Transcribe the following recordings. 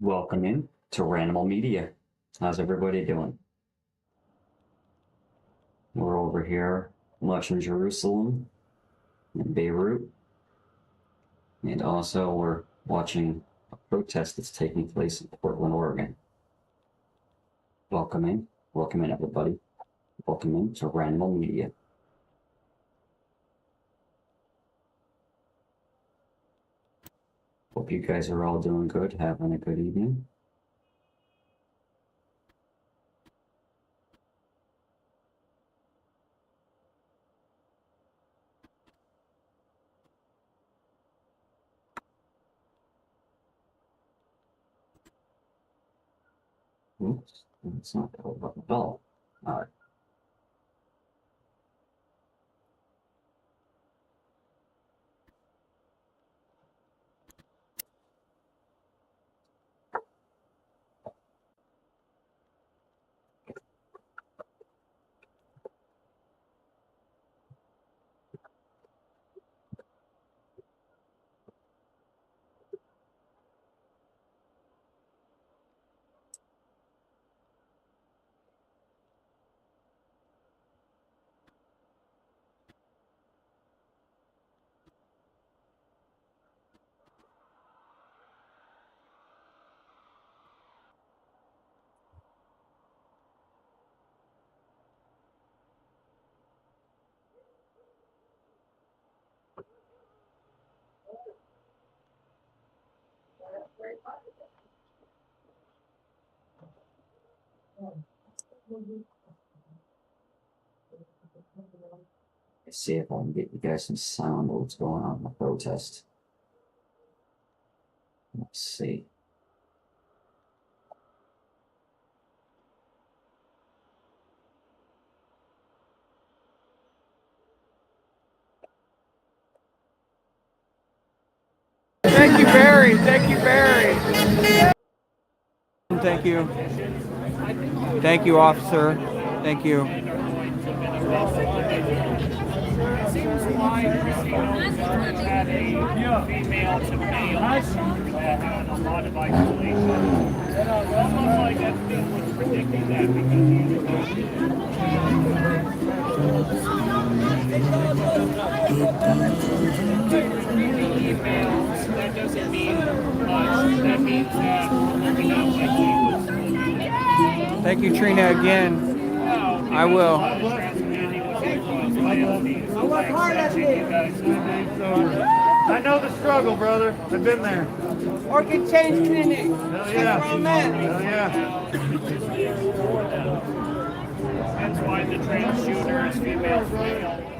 Welcome in to Ranimal Media. How's everybody doing? We're over here watching Jerusalem and Beirut, and also we're watching a protest that's taking place in Portland, Oregon. Welcome in everybody. Welcome in to Ranimal Media. Hope you guys are all doing good, having a good evening. Oops, it's not the whole button at all. All right. Let's see if I can get you guys some sound of what's going on in the protest. Let's see. Thank you, Barry. Thank you, Barry. Thank you. Thank you, officer. Thank you. It seems like had a female to male and a lot of isolation. It's almost like Epstein was predicting that because he emails. That doesn't mean much. That means that we know what he was. Thank you, Trina, again. I will. I know the struggle, brother. I've been there. Orchid Change Clinic. Hell yeah. That's where I'm at. Hell yeah. That's why the trans shooter is female to male.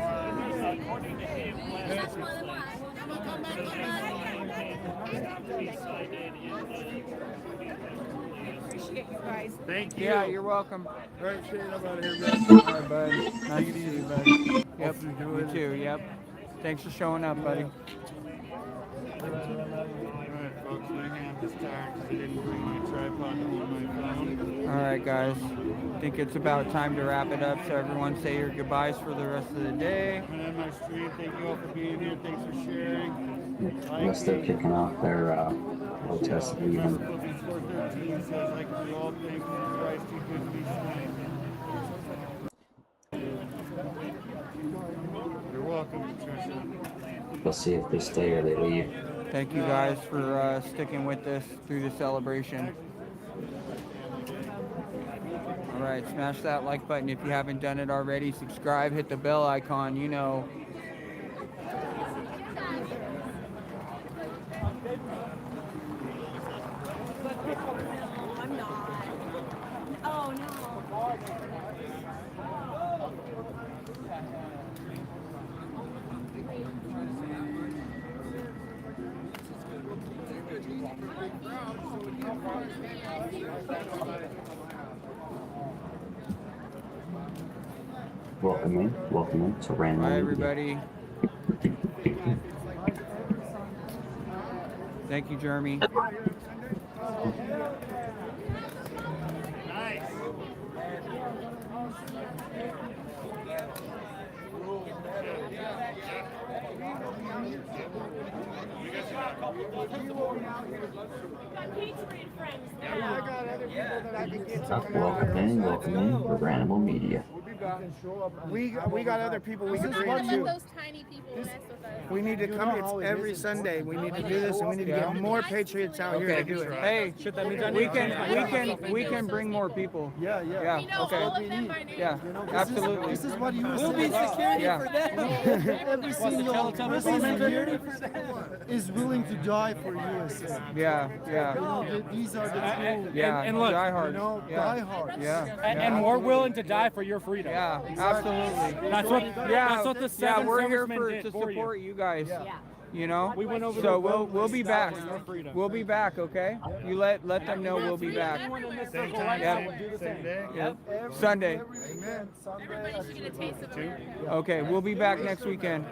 According to him, Appreciate you guys. Thank you. Yeah, you're welcome. All right, Shane, I'm out of here, man. All right, bud. Nice to see you, bud. Yep, Hope you you enjoy too. Yep. Thanks for showing up, buddy. All right, folks, my hand is tired because I didn't bring my tripod to hold my phone. All right, guys. I think it's about time to wrap it up. So everyone say your goodbyes for the rest of the day. I'm going to end my stream. Thank you all for being here. Thanks for sharing. Unless they're kicking off their protest even. Philippians 4:13 says, I can do all things through Christ who gives me strength. You're welcome, Patricia. Let's see if they stay or they leave. Thank you guys for sticking with us through the celebration. All right, smash that like button if you haven't done it already. Subscribe, hit the bell icon, you know. I'm not. Oh no. Welcome in to Ranimal Bye, Media. everybody. Thank you, Jeremy. Nice. Patriot friends now. I got other people that I can get to come out Welcome here. in, welcome in for Ranimal Media. We got other people we can Not bring gonna too. let those tiny people mess with us. We need to come. It's every Sunday. We need to do this, and we need to get more patriots out here to do it. Hey, we can bring more people. Yeah. We Yeah. know all Okay. of them by name. Yeah. Absolutely. This is what you We'll be security yeah. for them. Every single person is willing to die for USA. Yeah. Yeah. These are the true, Yeah. And look, diehards. die Yeah. hard. Yeah. And we're willing to die for your freedom. Yeah. Absolutely. That's what the Yeah, seven we're here servicemen for did to for you. support you guys. You know. We went over So there, we'll be back. your freedom. We'll be back. Okay. You let them know we'll be back. Same time, Yep. same day. Yep. Sunday. Amen. Everybody should get a taste of America. Okay. We'll be back next weekend.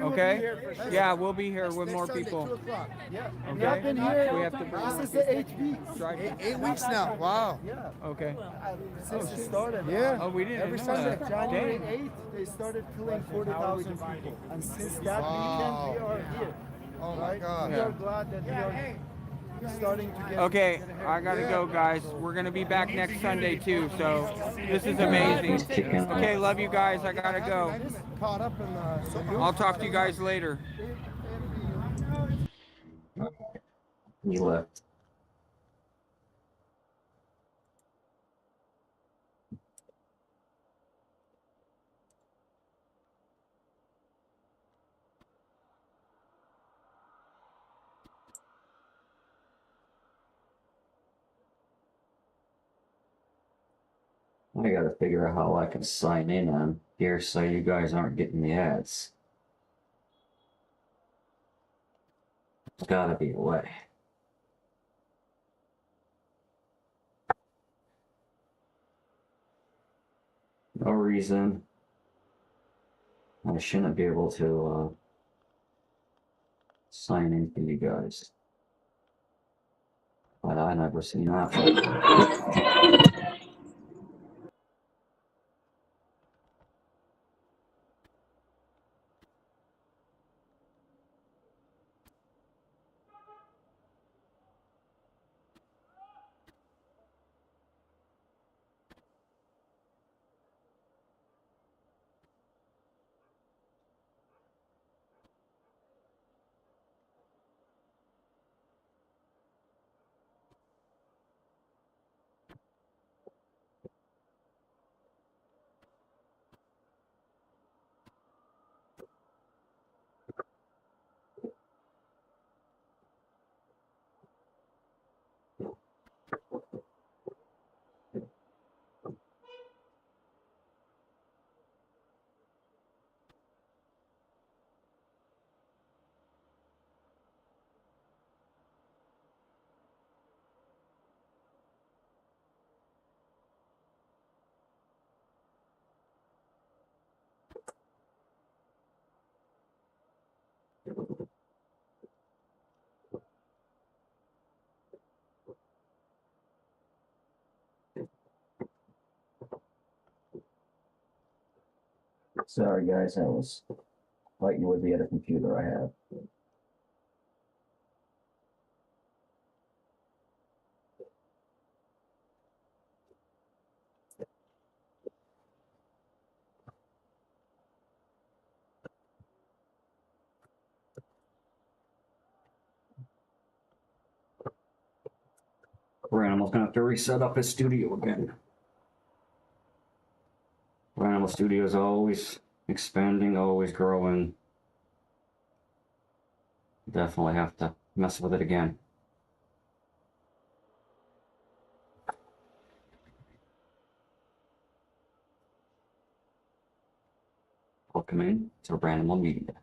Okay. Yeah, we'll be here with more people. 2 o'clock. Yeah. Okay. I've been here. We have to bring. This is the 8 weeks. Drive. 8 weeks now. Wow. Okay. Since it started. Yeah. Oh, we didn't Every know Sunday, that. January Dang. 8th, they started killing 40,000 people. And since that weekend, we are here. Oh my God. We are glad that we are starting to get. Okay, I gotta go, guys. We're gonna be back next Sunday too. So this is amazing. Okay, love you guys. I gotta go. Caught up in I'll talk to you guys later. He left. I gotta figure out how I can sign in on here so you guys aren't getting the ads. There's gotta be a way. No reason I shouldn't be able to sign in for you guys. But I never seen that option. Sorry guys, I was fighting with the other computer I have. Ranimal's gonna have to reset up his studio again. Ranimal Studio is always expanding, always growing. Definitely have to mess with it again. Welcome in to Ranimal Media.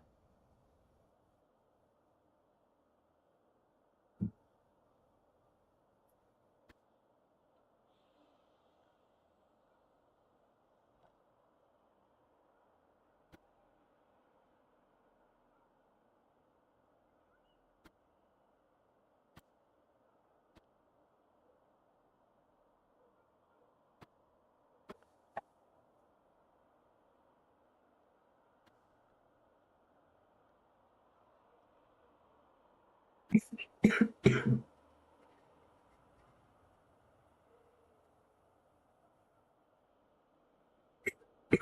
You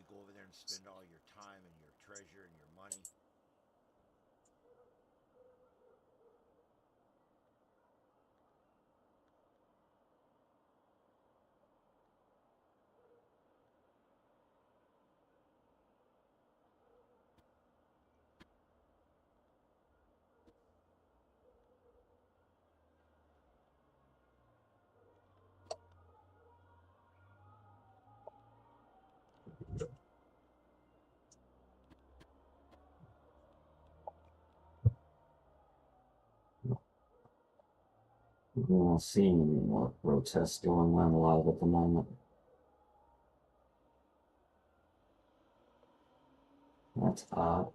go over there and spend all your time and your treasure and your money. We're not seeing any more protests going on live at the moment. That's odd.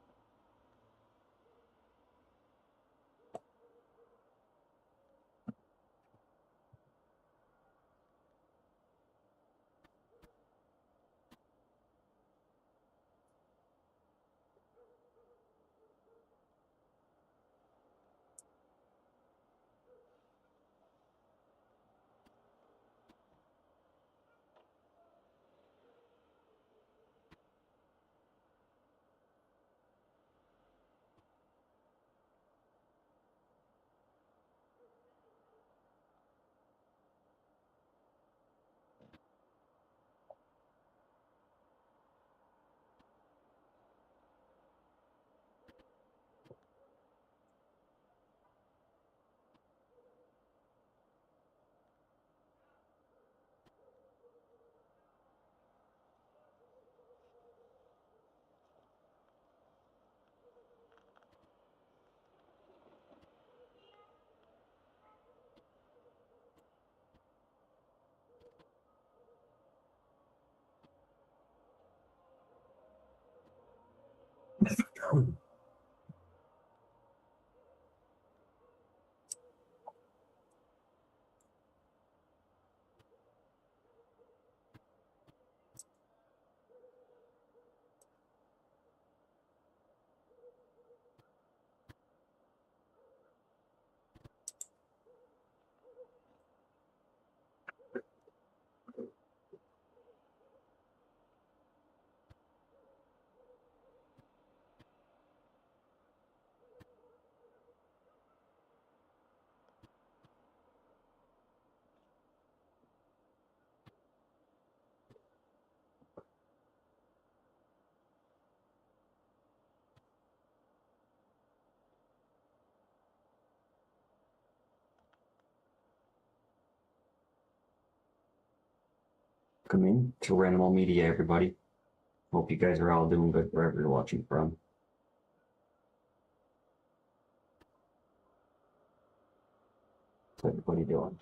Welcome in to Ranimal Media, everybody. Hope you guys are all doing good wherever you're watching from. How's everybody doing?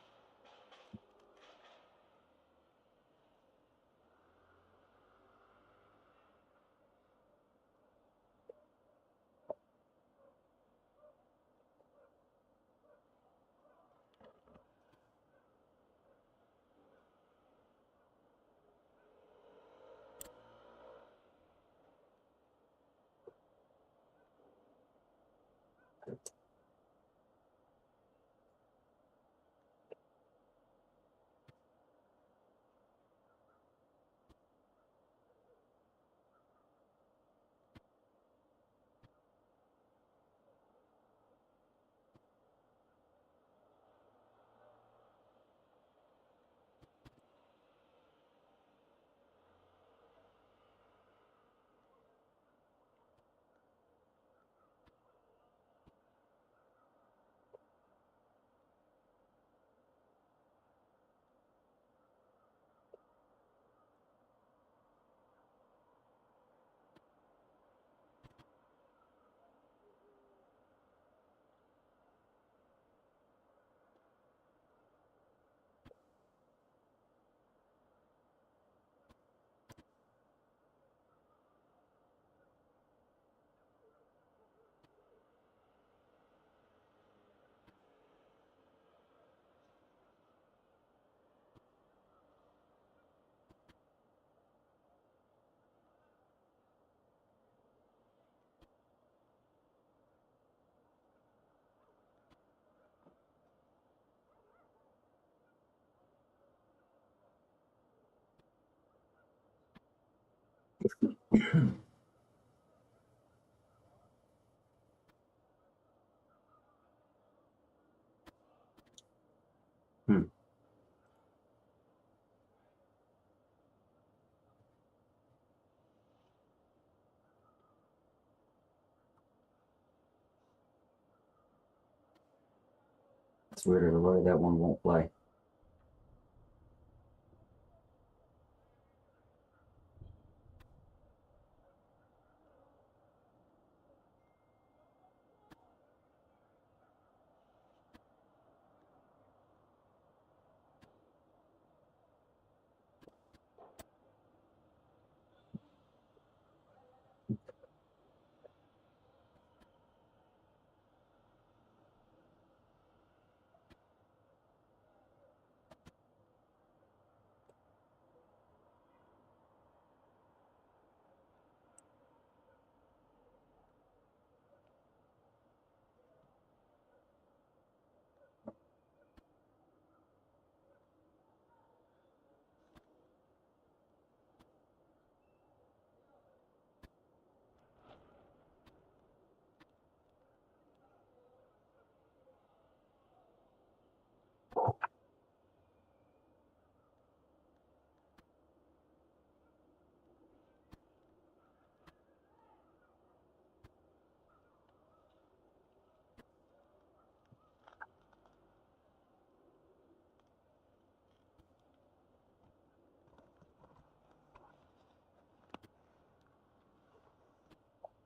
It's weird, why that one won't play.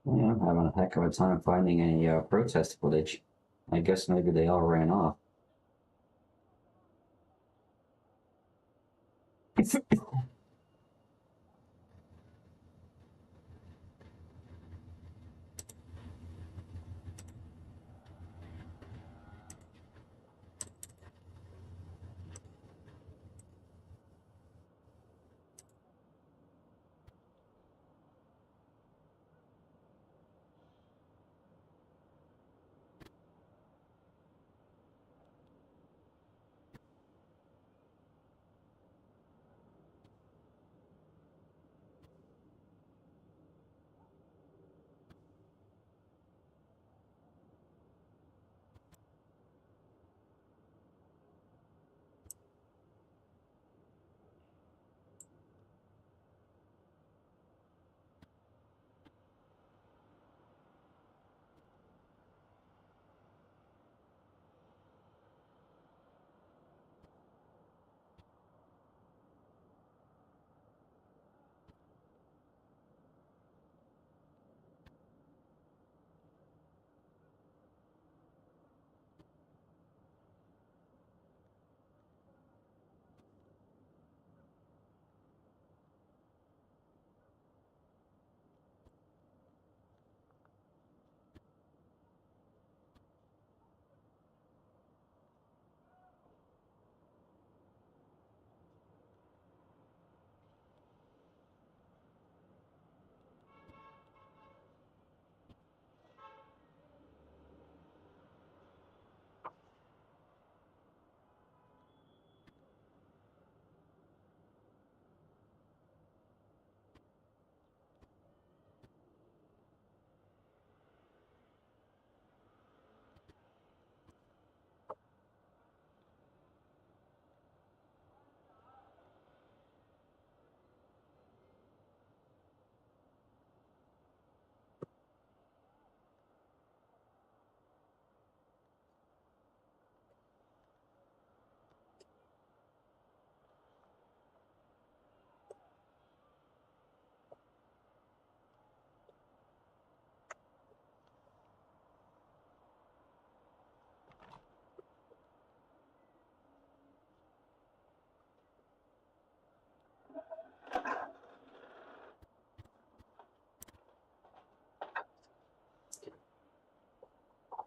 Yeah, I'm having a heck of a time finding any protest footage. I guess maybe they all ran off.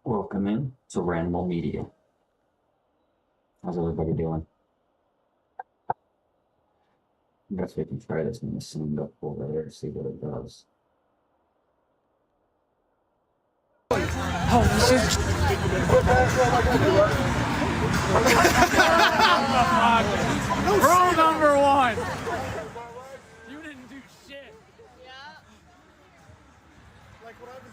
Welcome in to Ranimal Media. How's everybody doing? I guess we can try this in the sound up over there, see what it does. Rule number one. You didn't do shit. Yeah.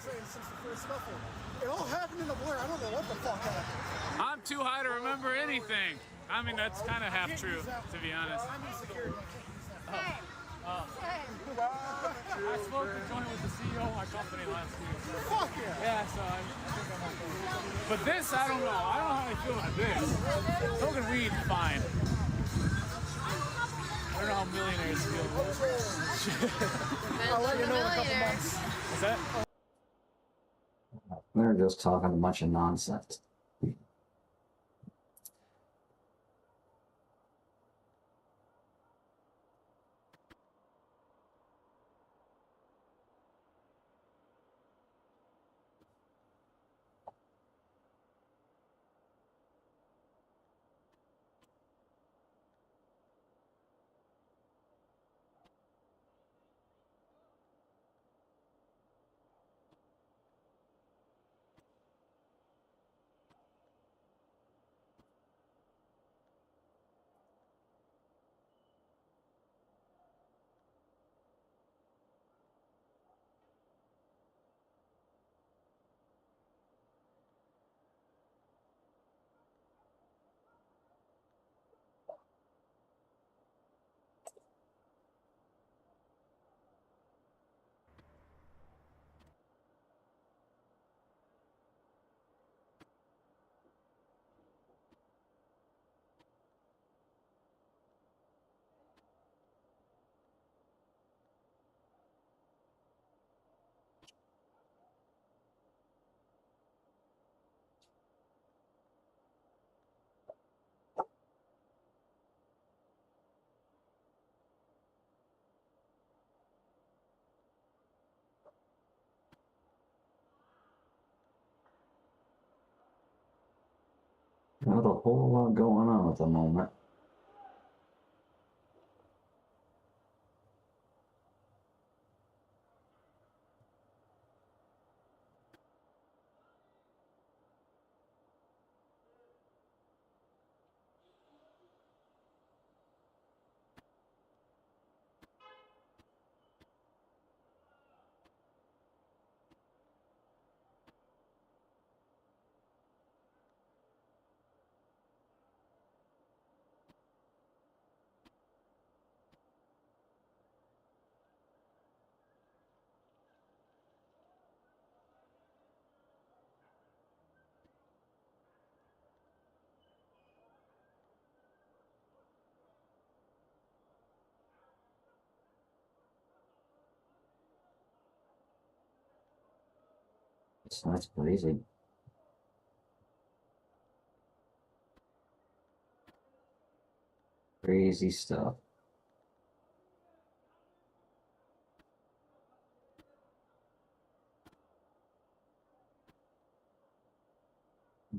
saying since the first scuffle. It all happened in a blur. I don't know what the fuck happened. I'm too high to remember anything. I mean, that's kind of half true, to be honest. I'm in security. I can't use that. I smoked a joint with the CEO of my company last week. Fuck yeah. Yeah, so I think I'm okay. But this, I don't know. I don't know how I feel about this. Smoking weed, fine. I don't know how millionaires feel. I'll let you know in a couple months. What's that? They're just talking a bunch of nonsense. Not a whole lot going on at the moment. That's crazy. Crazy stuff.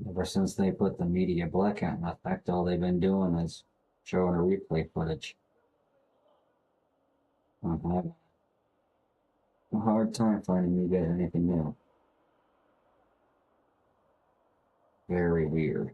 Ever since they put the media blackout in effect, all they've been doing is showing a replay footage. I'm having a hard time finding you guys anything new. Very weird.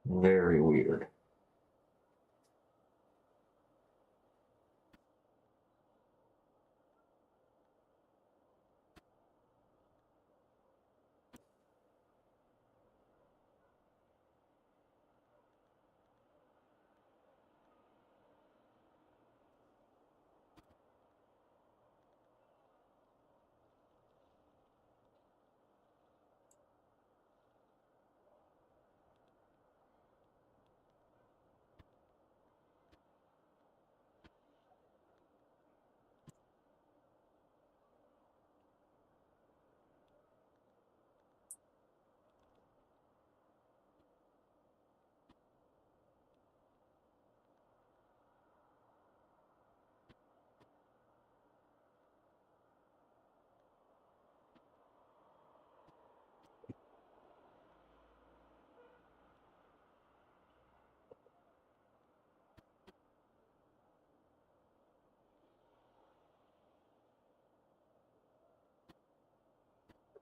Very weird.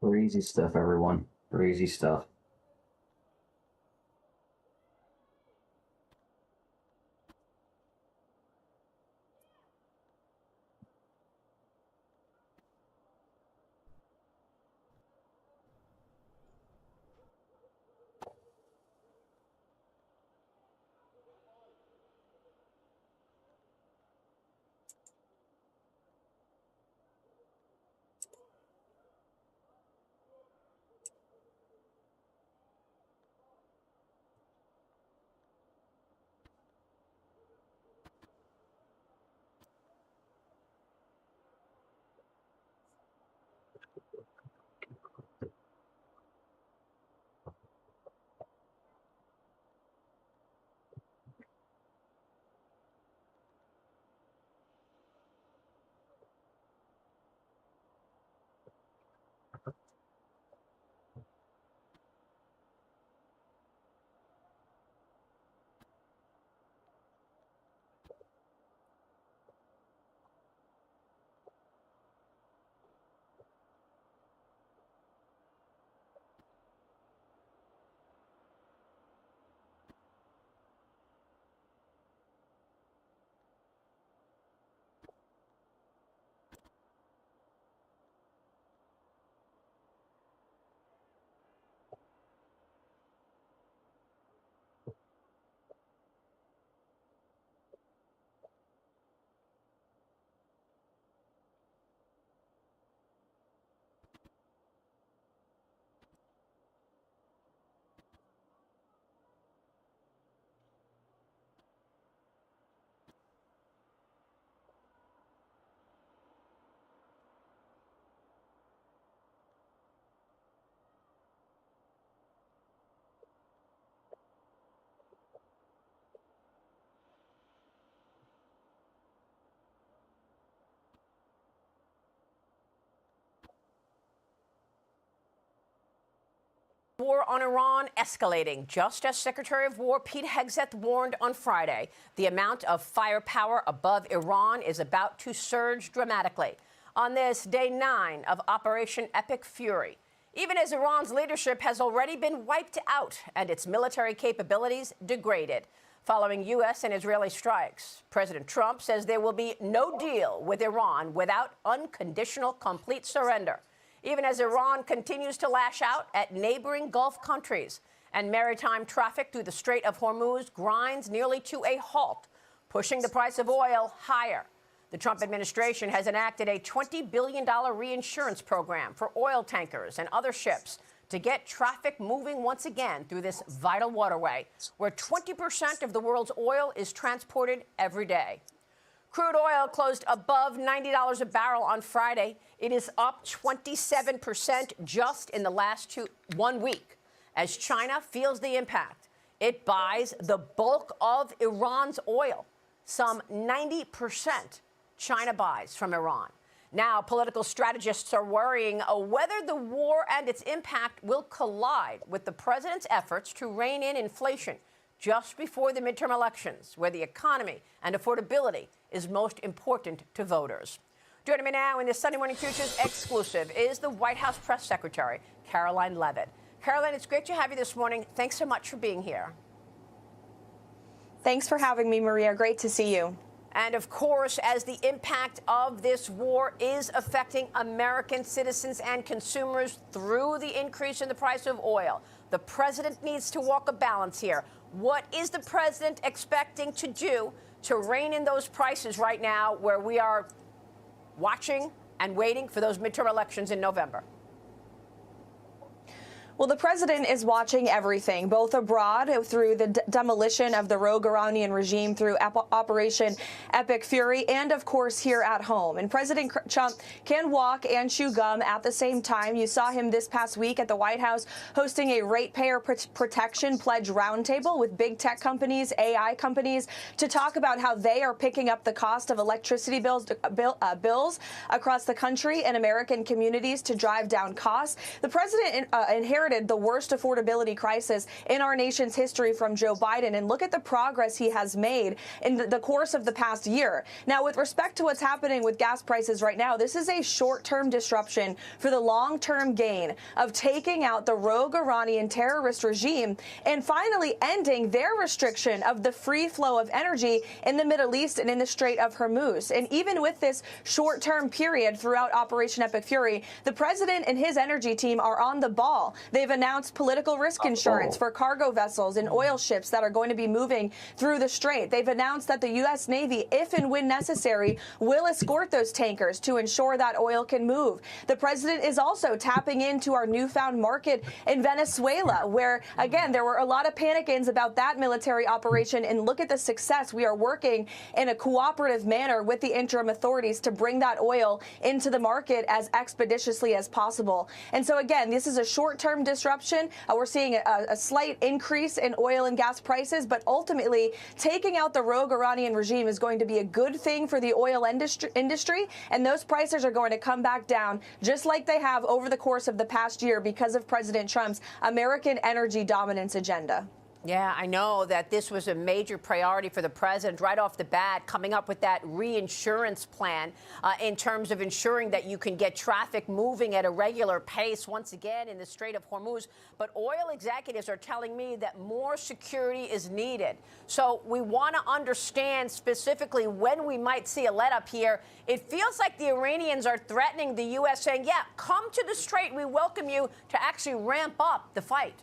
Crazy stuff, everyone. Crazy stuff. War on Iran escalating, just as Secretary of War Pete Hegseth warned on Friday. The amount of firepower above Iran is about to surge dramatically on this day 9 of Operation Epic Fury, even as Iran's leadership has already been wiped out and its military capabilities degraded. Following U.S. and Israeli strikes, President Trump says there will be no deal with Iran without unconditional complete surrender, even as Iran continues to lash out at neighboring Gulf countries and maritime traffic through the Strait of Hormuz grinds nearly to a halt, pushing the price of oil higher. The Trump administration has enacted a $20 billion reinsurance program for oil tankers and other ships to get traffic moving once again through this vital waterway, where 20% of the world's oil is transported every day. Crude oil closed above $90 a barrel on Friday. It is up 27% just in the last 1 week. As China feels the impact, it buys the bulk of Iran's oil. Some 90% China buys from Iran. Now, political strategists are worrying whether the war and its impact will collide with the president's efforts to rein in inflation just before the midterm elections, where the economy and affordability is most important to voters. Joining me now in this Sunday Morning Futures exclusive is the White House Press Secretary, Karoline Leavitt. Karoline, it's great to have you this morning. Thanks so much for being here. Thanks for having me, Maria. Great to see you. And of course, as the impact of this war is affecting American citizens and consumers through the increase in the price of oil, the president needs to walk a balance here. What is the president expecting to do to rein in those prices right now, where we are watching and waiting for those midterm elections in November? Well, the president is watching everything, both abroad through the demolition of the rogue Iranian regime through Operation Epic Fury, and of course here at home. And President Trump can walk and chew gum at the same time. You saw him this past week at the White House hosting a ratepayer protection pledge roundtable with big tech companies, AI companies, to talk about how they are picking up the cost of electricity bills across the country and American communities to drive down costs. The president inherited inherited the worst affordability crisis in our nation's history from Joe Biden. And look at the progress he has made in the course of the past year. Now, with respect to what's happening with gas prices right now, this is a short-term disruption for the long-term gain of taking out the rogue Iranian terrorist regime and finally ending their restriction of the free flow of energy in the Middle East and in the Strait of Hormuz. And even with this short-term period throughout Operation Epic Fury, the president and his energy team are on the ball. They've announced political risk insurance for cargo vessels and oil ships that are going to be moving through the strait. They've announced that the U.S. Navy, if and when necessary, will escort those tankers to ensure that oil can move. The president is also tapping into our newfound market in Venezuela, where, again, there were a lot of panic-ins about that military operation. And look at the success. We are working in a cooperative manner with the interim authorities to bring that oil into the market as expeditiously as possible. And so, again, this is a short-term disruption. We're seeing a slight increase in oil and gas prices, but ultimately taking out the rogue Iranian regime is going to be a good thing for the oil industry, and those prices are going to come back down just like they have over the course of the past year because of President Trump's American energy dominance agenda. Yeah, I know that this was a major priority for the president right off the bat, coming up with that reinsurance plan in terms of ensuring that you can get traffic moving at a regular pace once again in the Strait of Hormuz. But oil executives are telling me that more security is needed. So we want to understand specifically when we might see a let-up here. It feels like the Iranians are threatening the U.S., saying, yeah, come to the Strait. We welcome you to actually ramp up the fight.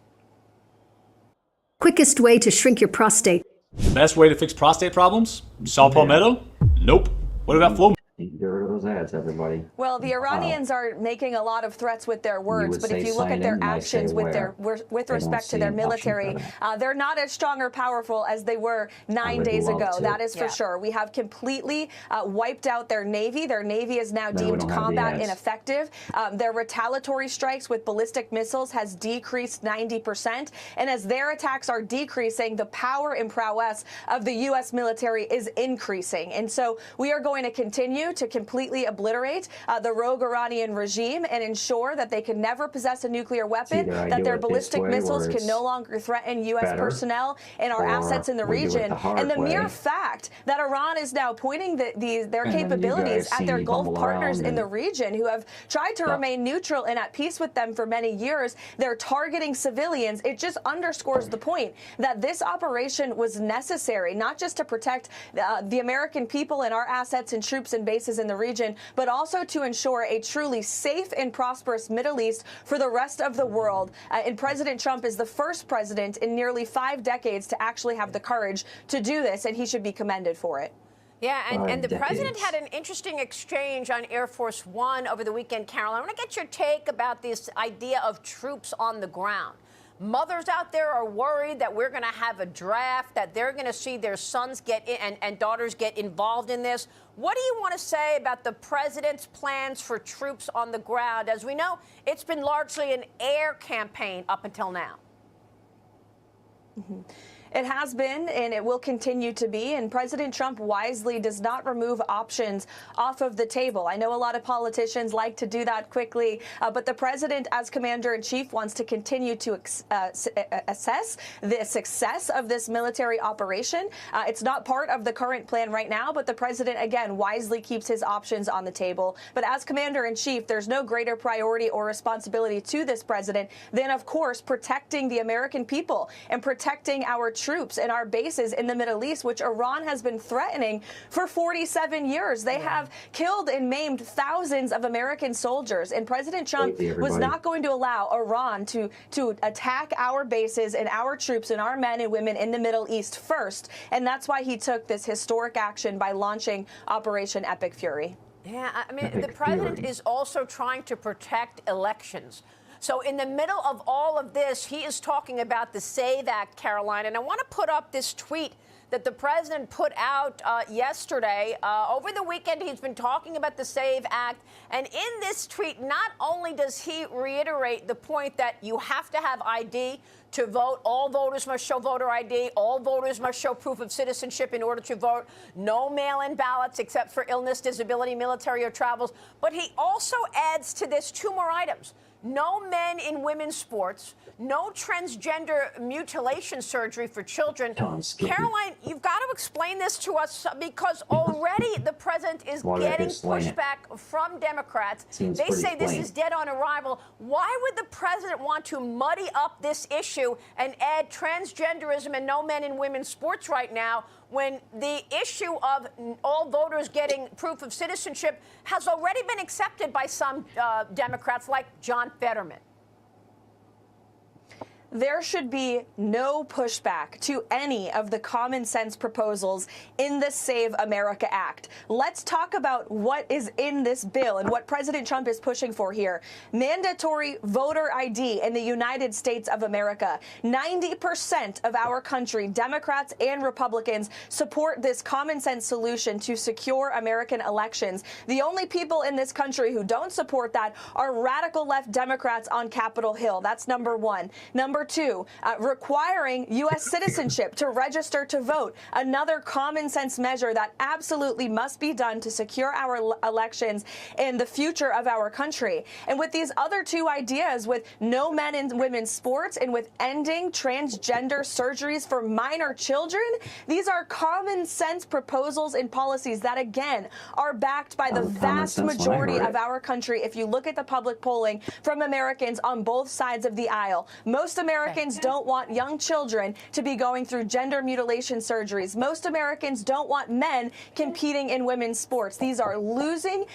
Quickest way to shrink your prostate. The best way to fix prostate problems? Saw palmetto? Nope. What about flow? Get rid of those ads, everybody. Well, the Iranians are making a lot of threats with their words, but if you look at their actions with respect to their military, they're not as strong or powerful as they were 9 days ago. That is for sure. We have completely wiped out their Navy. Their Navy is now deemed combat ineffective. Their retaliatory strikes with ballistic missiles has decreased 90%. And as their attacks are decreasing, the power and prowess of the U.S. military is increasing. And so we are going to continue to completely obliterate the rogue Iranian regime and ensure that they can never possess a nuclear weapon, that their ballistic missiles can no longer threaten U.S. personnel and our assets in the region. And the mere fact that Iran is now pointing their capabilities at their Gulf partners in the region who have tried to remain neutral and at peace with them for many years, they're targeting civilians. It just underscores the point that this operation was necessary, not just to protect the American people and our assets and troops and bases in the region, but also to ensure a truly safe and prosperous Middle East for the rest of the world. And President Trump is the first president in nearly 5 decades to actually have the courage to do this, and he should be commended for it. Yeah, and the president had an interesting exchange on Air Force One over the weekend, Carol. I want to get your take about this idea of troops on the ground. Mothers out there are worried that we're going to have a draft, that they're going to see their sons get in and daughters get involved in this. What do you want to say about the president's plans for troops on the ground? As we know, it's been largely an air campaign up until now. Mm-hmm. It has been, and it will continue to be, and President Trump wisely does not remove options off of the table. I know a lot of politicians like to do that quickly, but the president, as commander-in-chief, wants to continue to assess the success of this military operation. It's not part of the current plan right now, but the president, again, wisely keeps his options on the table. But as commander-in-chief, there's no greater priority or responsibility to this president than, of course, protecting the American people and protecting our troops and our bases in the Middle East, which Iran has been threatening for 47 years. They have killed and maimed thousands of American soldiers, and President Trump was not going to allow Iran to attack our bases and our troops and our men and women in the Middle East first, and that's why he took this historic action by launching Operation Epic Fury. Yeah, I mean, the president is also trying to protect elections. So in the middle of all of this, he is talking about the SAVE Act, Caroline. And I want to put up this tweet that the president put out yesterday. Over the weekend, he's been talking about the SAVE Act. And in this tweet, not only does he reiterate the point that you have to have ID to vote, all voters must show voter ID, all voters must show proof of citizenship in order to vote, no mail-in ballots except for illness, disability, military, or travels. But he also adds to this 2 more items. no men in women's sports, no transgender mutilation surgery for children. Caroline, you've got to explain this to us because already the president is getting pushback from Democrats. They say this is dead on arrival. Why would the president want to muddy up this issue and add transgenderism and no men in women's sports right now when the issue of all voters getting proof of citizenship has already been accepted by some Democrats like John Fetterman? There should be no pushback to any of the common sense proposals in the Save America Act. Let's talk about what is in this bill and what President Trump is pushing for here. Mandatory voter ID in the United States of America. 90% of our country, Democrats and Republicans, support this common sense solution to secure American elections. The only people in this country who don't support that are radical left Democrats on Capitol Hill. That's number one. Number two, requiring U.S. citizenship to register to vote. Another common sense measure that absolutely must be done to secure our elections and the future of our country. And with these other two ideas, with no men in women's sports and with ending transgender surgeries for minor children, these are common sense proposals and policies that, again, are backed by the vast majority of our country. If you look at the public polling from Americans on both sides of the aisle, most Americans don't want young children to be going through gender mutilation surgeries. Most Americans don't want men competing in women's sports. These are winning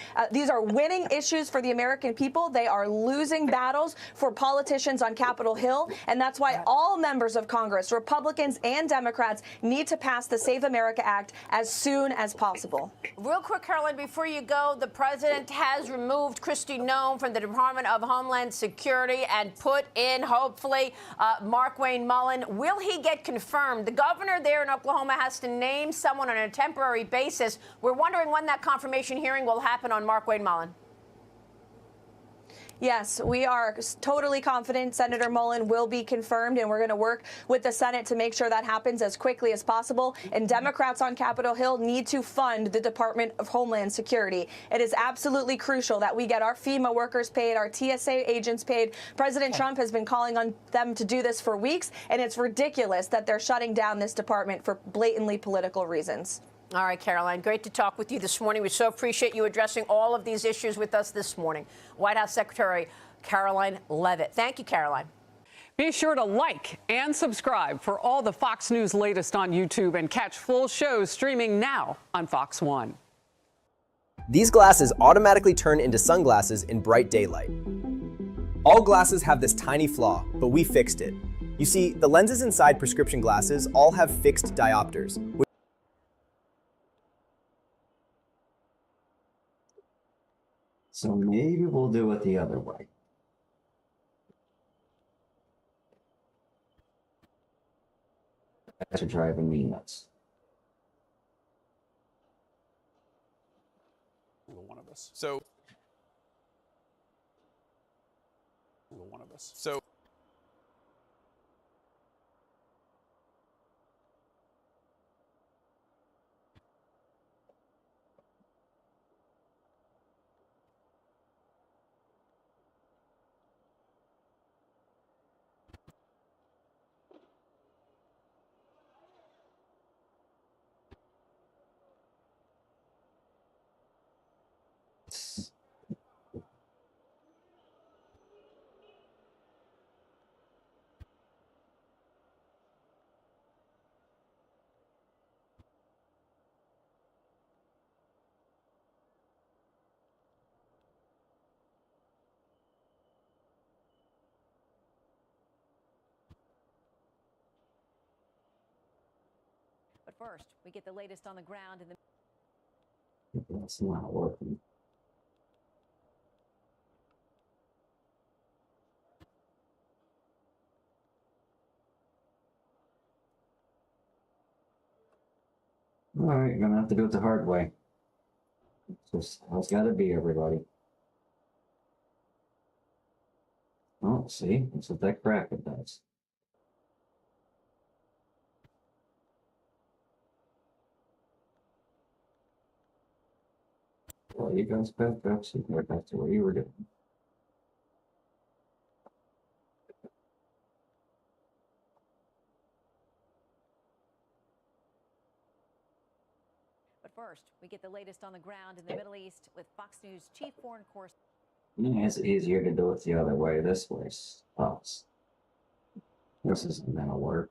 issues for the American people. They are losing battles for politicians on Capitol Hill. And that's why all members of Congress, Republicans and Democrats, need to pass the Save America Act as soon as possible. Real quick, Caroline, before you go, the president has removed Kristi Noem from the Department of Homeland Security and put in, hopefully, Markwayne Mullin. Will he get confirmed? The governor there in Oklahoma has to name someone on a temporary basis. We're wondering when that confirmation hearing will happen on Markwayne Mullin. Yes, we are totally confident Senator Mullin will be confirmed, and we're going to work with the Senate to make sure that happens as quickly as possible. And Democrats on Capitol Hill need to fund the Department of Homeland Security. It is absolutely crucial that we get our FEMA workers paid, our TSA agents paid. President Trump has been calling on them to do this for weeks, and it's ridiculous that they're shutting down this department for blatantly political reasons. All right, Caroline, great to talk with you this morning. We so appreciate you addressing all of these issues with us this morning. White House Secretary Caroline Leavitt. Thank you, Caroline. Be sure to like and subscribe for all the Fox News latest on YouTube and catch full shows streaming now on Fox One. These glasses automatically turn into sunglasses in bright daylight. All glasses have this tiny flaw, but we fixed it. You see, the lenses inside prescription glasses all have fixed diopters. So maybe we'll do it the other way. That's driving me nuts. One of us. So. One of us. So. But first, we get the latest on the ground in the... That's not working. All right, you're gonna have to do it the hard way. It's just how it's gotta be, everybody. Oh, see, that's what that cracker does. Well, you guys back up, so you can go back to what you were doing. first, we get the latest on the ground in the Middle East with Fox News chief foreign correspondent. It's easier to do it the other way. This way stops. This isn't gonna work.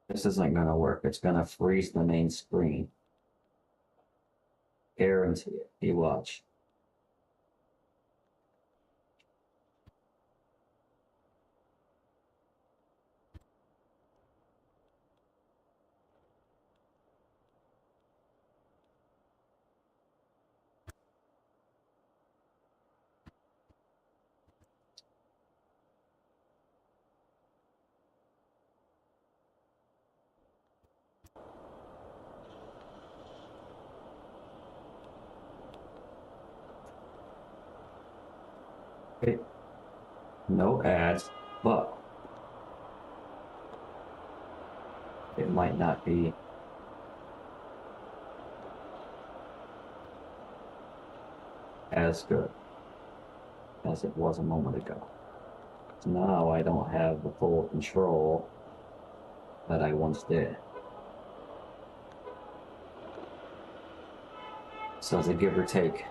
This isn't gonna work. It's gonna freeze the main screen. Guarantee it. You watch. Okay. No ads, but it might not be as good as it was a moment ago. Now I don't have the full control that I once did. So it's a give or take.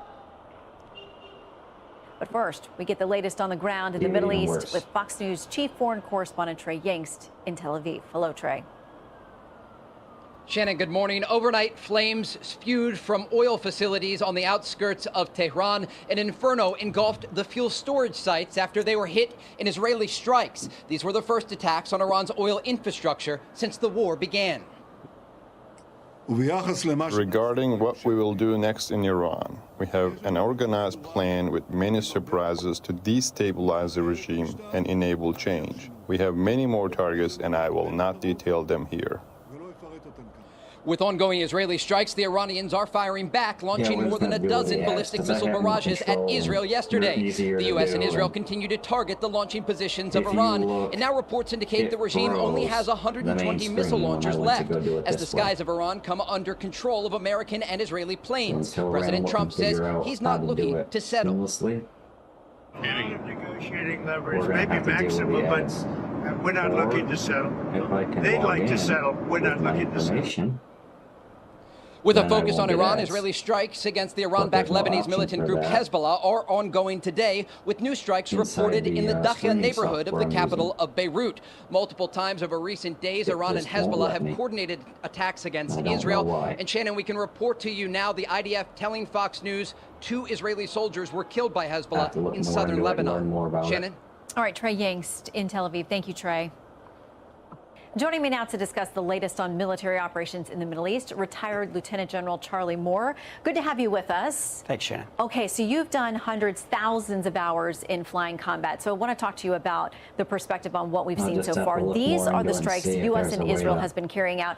But first, we get the latest on the ground in the Middle East with Fox News chief foreign correspondent Trey Yingst in Tel Aviv. Hello, Trey. Shannon, good morning. Overnight, flames spewed from oil facilities on the outskirts of Tehran. An inferno engulfed the fuel storage sites after they were hit in Israeli strikes. These were the first attacks on Iran's oil infrastructure since the war began. Regarding what we will do next in Iran, we have an organized plan with many surprises to destabilize the regime and enable change. We have many more targets, and I will not detail them here. With ongoing Israeli strikes, the Iranians are firing back, launching more than a dozen ballistic missile barrages at Israel yesterday. The U.S. and Israel continue to target the launching positions of Iran, and now reports indicate the regime only has 120 missile launchers left as the skies of Iran come under control of American and Israeli planes. President Trump says he's not looking to settle. Negotiating leverage, maybe maximum, but we're not looking to settle. They'd like to settle. We're not looking to settle. With a focus on Iran, Israeli strikes against the Iran-backed Lebanese militant group Hezbollah are ongoing today, with new strikes reported in the Dakhla neighborhood of the capital of Beirut. Multiple times over recent days, Iran and Hezbollah have coordinated attacks against Israel. And Shannon, we can report to you now the IDF telling Fox News 2 Israeli soldiers were killed by Hezbollah in southern Lebanon. Shannon? All right, Trey Yingst in Tel Aviv. Thank you, Trey. Joining me now to discuss the latest on military operations in the Middle East, retired Lieutenant General Charlie Moore. Good to have you with us. Thanks, Shannon. Okay, so you've done hundreds, thousands of hours in flying combat. So I want to talk to you about the perspective on what we've seen so far. These are the strikes the U.S. and Israel has been carrying out.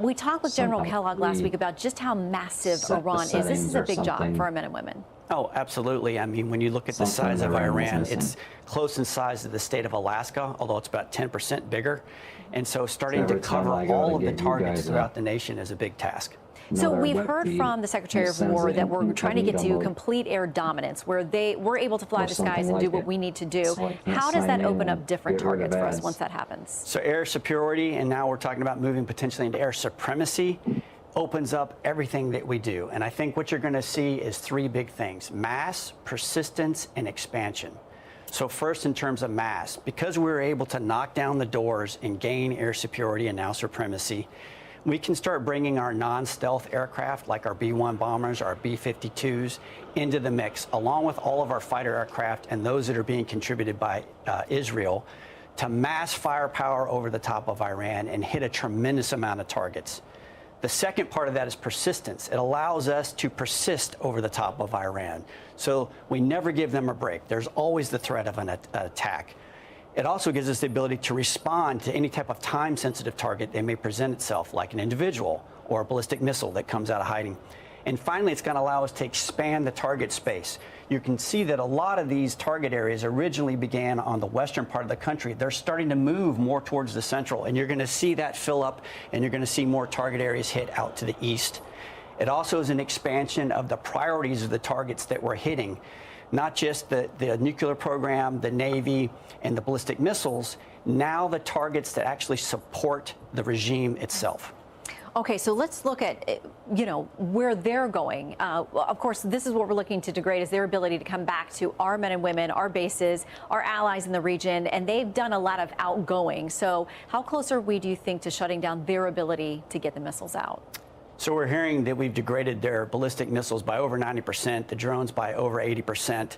We talked with General Kellogg last week about just how massive Iran is. This is a big job for our men and women. Oh, absolutely. I mean, when you look at the size of Iran, it's close in size to the state of Alaska, although it's about 10% bigger. And so starting to cover all of the targets throughout the nation is a big task. So we've heard from the Secretary of War that we're trying to get to complete air dominance, where we're able to fly the skies and do what we need to do. How does that open up different targets for us once that happens? So air superiority, and now we're talking about moving potentially into air supremacy, opens up everything that we do. And I think what you're going to see is 3 big things: mass, persistence, and expansion. So first, in terms of mass, because we were able to knock down the doors and gain air superiority and now supremacy, we can start bringing our non-stealth aircraft like our B-1 bombers, our B-52s into the mix, along with all of our fighter aircraft and those that are being contributed by Israel, to mass firepower over the top of Iran and hit a tremendous amount of targets. The second part of that is persistence. It allows us to persist over the top of Iran. So we never give them a break. There's always the threat of an attack. It also gives us the ability to respond to any type of time-sensitive target that may present itself, like an individual or a ballistic missile that comes out of hiding. And finally, it's going to allow us to expand the target space. You can see that a lot of these target areas originally began on the western part of the country. They're starting to move more towards the central, and you're going to see that fill up, and you're going to see more target areas hit out to the east. It also is an expansion of the priorities of the targets that we're hitting, not just the nuclear program, the Navy, and the ballistic missiles, now the targets that actually support the regime itself. Okay, so let's look at, where they're going. Of course, this is what we're looking to degrade, is their ability to come back to our men and women, our bases, our allies in the region, and they've done a lot of outgoing. So how close are we, do you think, to shutting down their ability to get the missiles out? So we're hearing that we've degraded their ballistic missiles by over 90%, the drones by over 80%.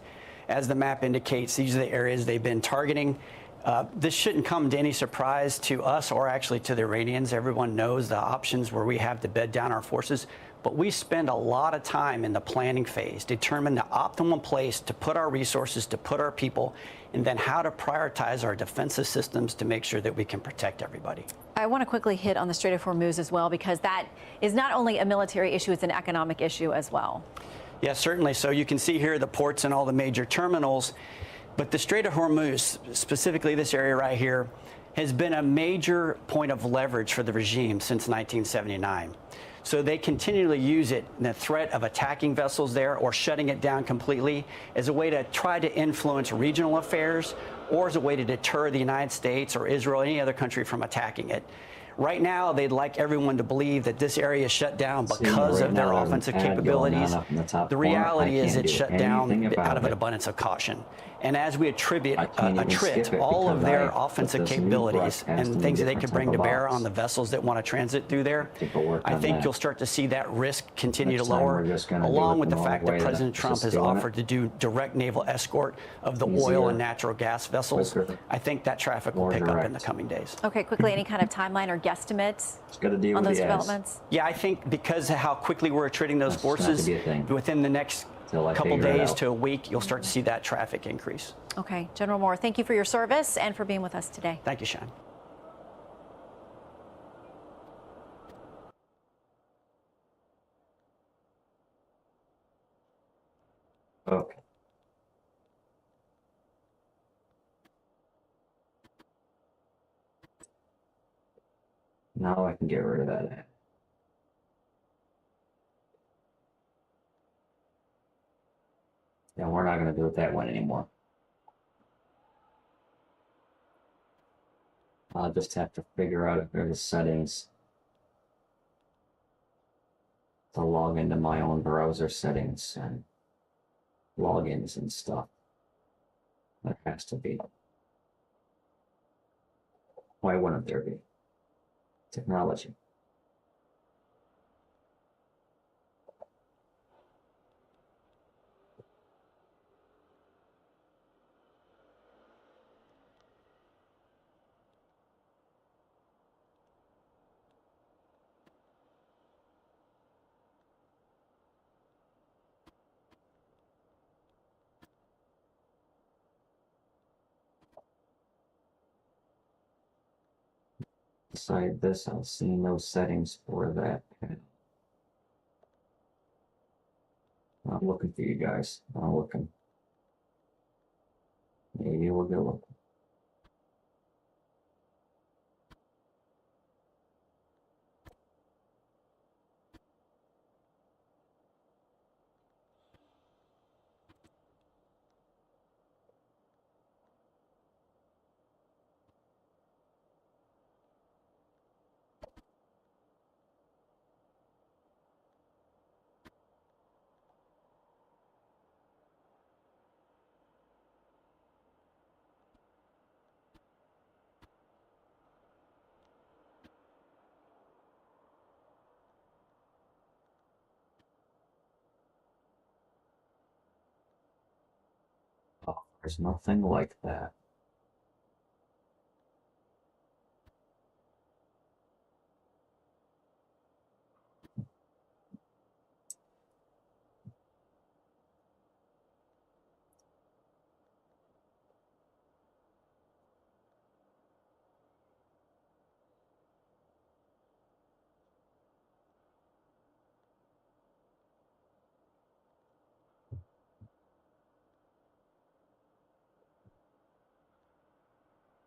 As the map indicates, these are the areas they've been targeting. This shouldn't come to any surprise to us or actually to the Iranians. Everyone knows the options where we have to bed down our forces. But we spend a lot of time in the planning phase, determine the optimal place to put our resources, to put our people, and then how to prioritize our defensive systems to make sure that we can protect everybody. I want to quickly hit on the Strait of Hormuz as well, because that is not only a military issue, it's an economic issue as well. Yes, certainly. So you can see here the ports and all the major terminals. But the Strait of Hormuz, specifically this area right here, has been a major point of leverage for the regime since 1979. So they continually use it, the threat of attacking vessels there or shutting it down completely, as a way to try to influence regional affairs or as a way to deter the United States or Israel or any other country from attacking it. Right now, they'd like everyone to believe that this area is shut down because of their offensive capabilities. The reality is it's shut down out of an abundance of caution. And as we attrit all of their offensive capabilities and things that they could bring to bear on the vessels that want to transit through there, I think you'll start to see that risk continue to lower, along with the fact that President Trump has offered to do direct naval escort of the oil and natural gas vessels. I think that traffic will pick up in the coming days. Okay, quickly, any kind of timeline or guesstimates on those developments? Yeah, I think because of how quickly we're attriting those forces, within the next couple days to a week, you'll start to see that traffic increase. Okay, General Moore, thank you for your service and for being with us today. Thank you, Sean. Okay. Now I can get rid of that ad. Yeah, we're not going to do it that one anymore. I'll just have to figure out if there's settings to log into my own browser settings and logins and stuff. There has to be. Why wouldn't there be? Technology. Beside this, I'll see no settings for that. I'm looking for you guys. I'm looking. Maybe we'll go look. Oh, there's nothing like that.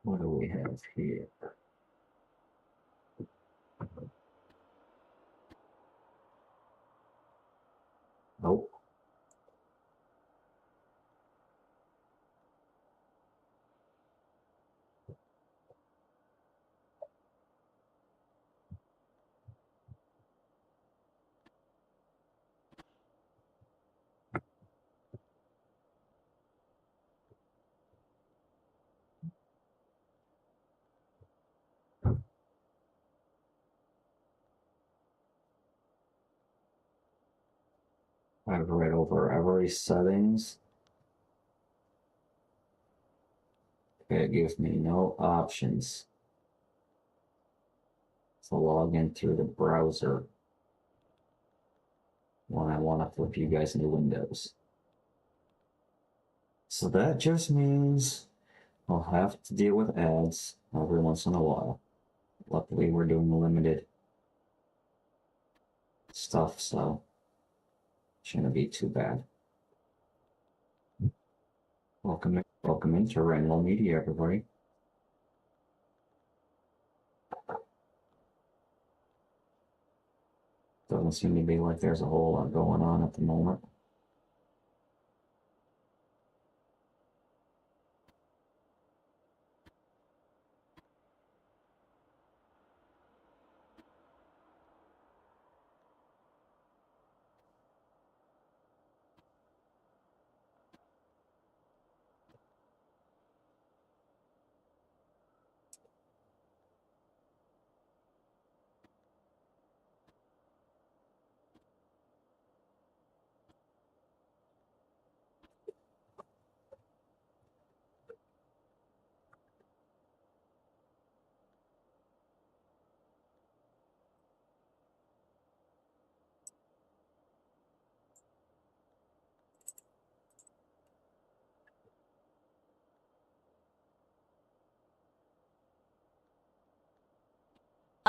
What do we have here? Nope. I've read over every settings. It gives me no options to log in through the browser when I want to flip you guys into Windows. So that just means I'll have to deal with ads every once in a while. Luckily, we're doing limited stuff, so shouldn't be too bad. Welcome into Ranimal Media, everybody. Doesn't seem to be like there's a whole lot going on at the moment.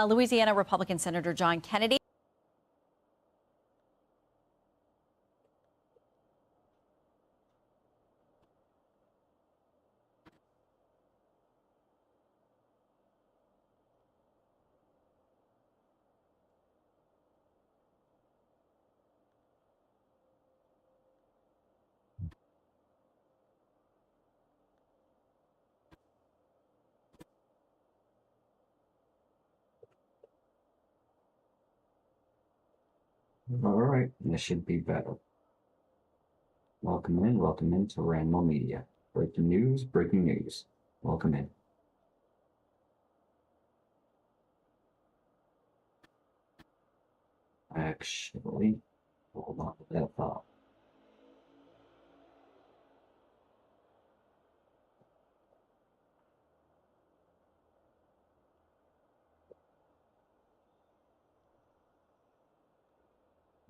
Louisiana Republican Senator John Kennedy. Alright, this should be better. Welcome into Ranimal Media. Breaking news. Welcome in. Actually, hold on to that thought.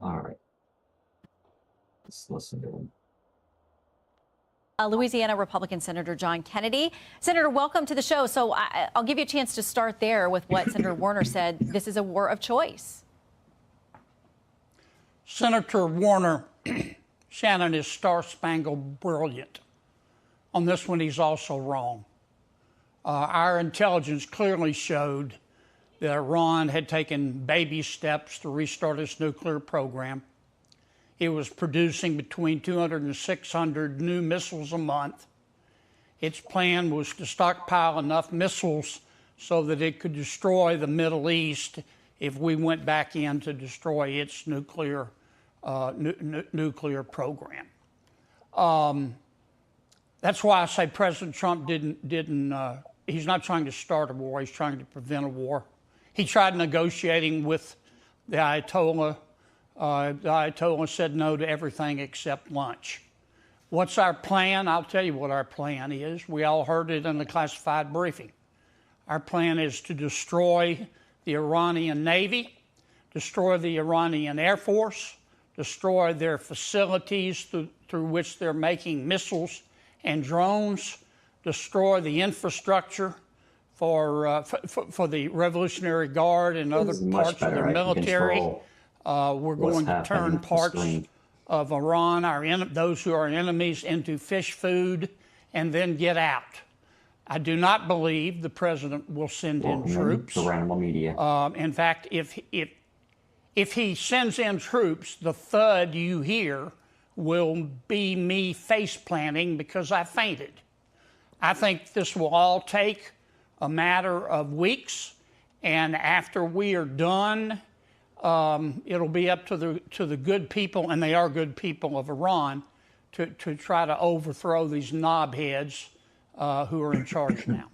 Alright. Let's listen to him. Louisiana Republican Senator John Kennedy. Senator, welcome to the show. So I'll give you a chance to start there with what Senator Warner said. This is a war of choice. Senator Warner, Shannon is star-spangled brilliant. On this one, he's also wrong. Our intelligence clearly showed that Iran had taken baby steps to restart its nuclear program. It was producing between 200 and 600 new missiles a month. Its plan was to stockpile enough missiles so that it could destroy the Middle East if we went back in to destroy its nuclear program. That's why I say President Trump he's not trying to start a war, he's trying to prevent a war. He tried negotiating with the Ayatollah. The Ayatollah said no to everything except lunch. What's our plan? I'll tell you what our plan is. We all heard it in the classified briefing. Our plan is to destroy the Iranian Navy, destroy the Iranian Air Force, destroy their facilities through which they're making missiles and drones, destroy the infrastructure for the Revolutionary Guard and other parts of their military. We're going to turn parts of Iran, those who are enemies, into fish food and then get out. I do not believe the president will send in troops. The Ranimal Media. In fact, if he sends in troops, the thud you hear will be me face planting because I fainted. I think this will all take a matter of weeks, and after we are done, it'll be up to the good people, and they are good people of Iran, to try to overthrow these knobheads who are in charge now.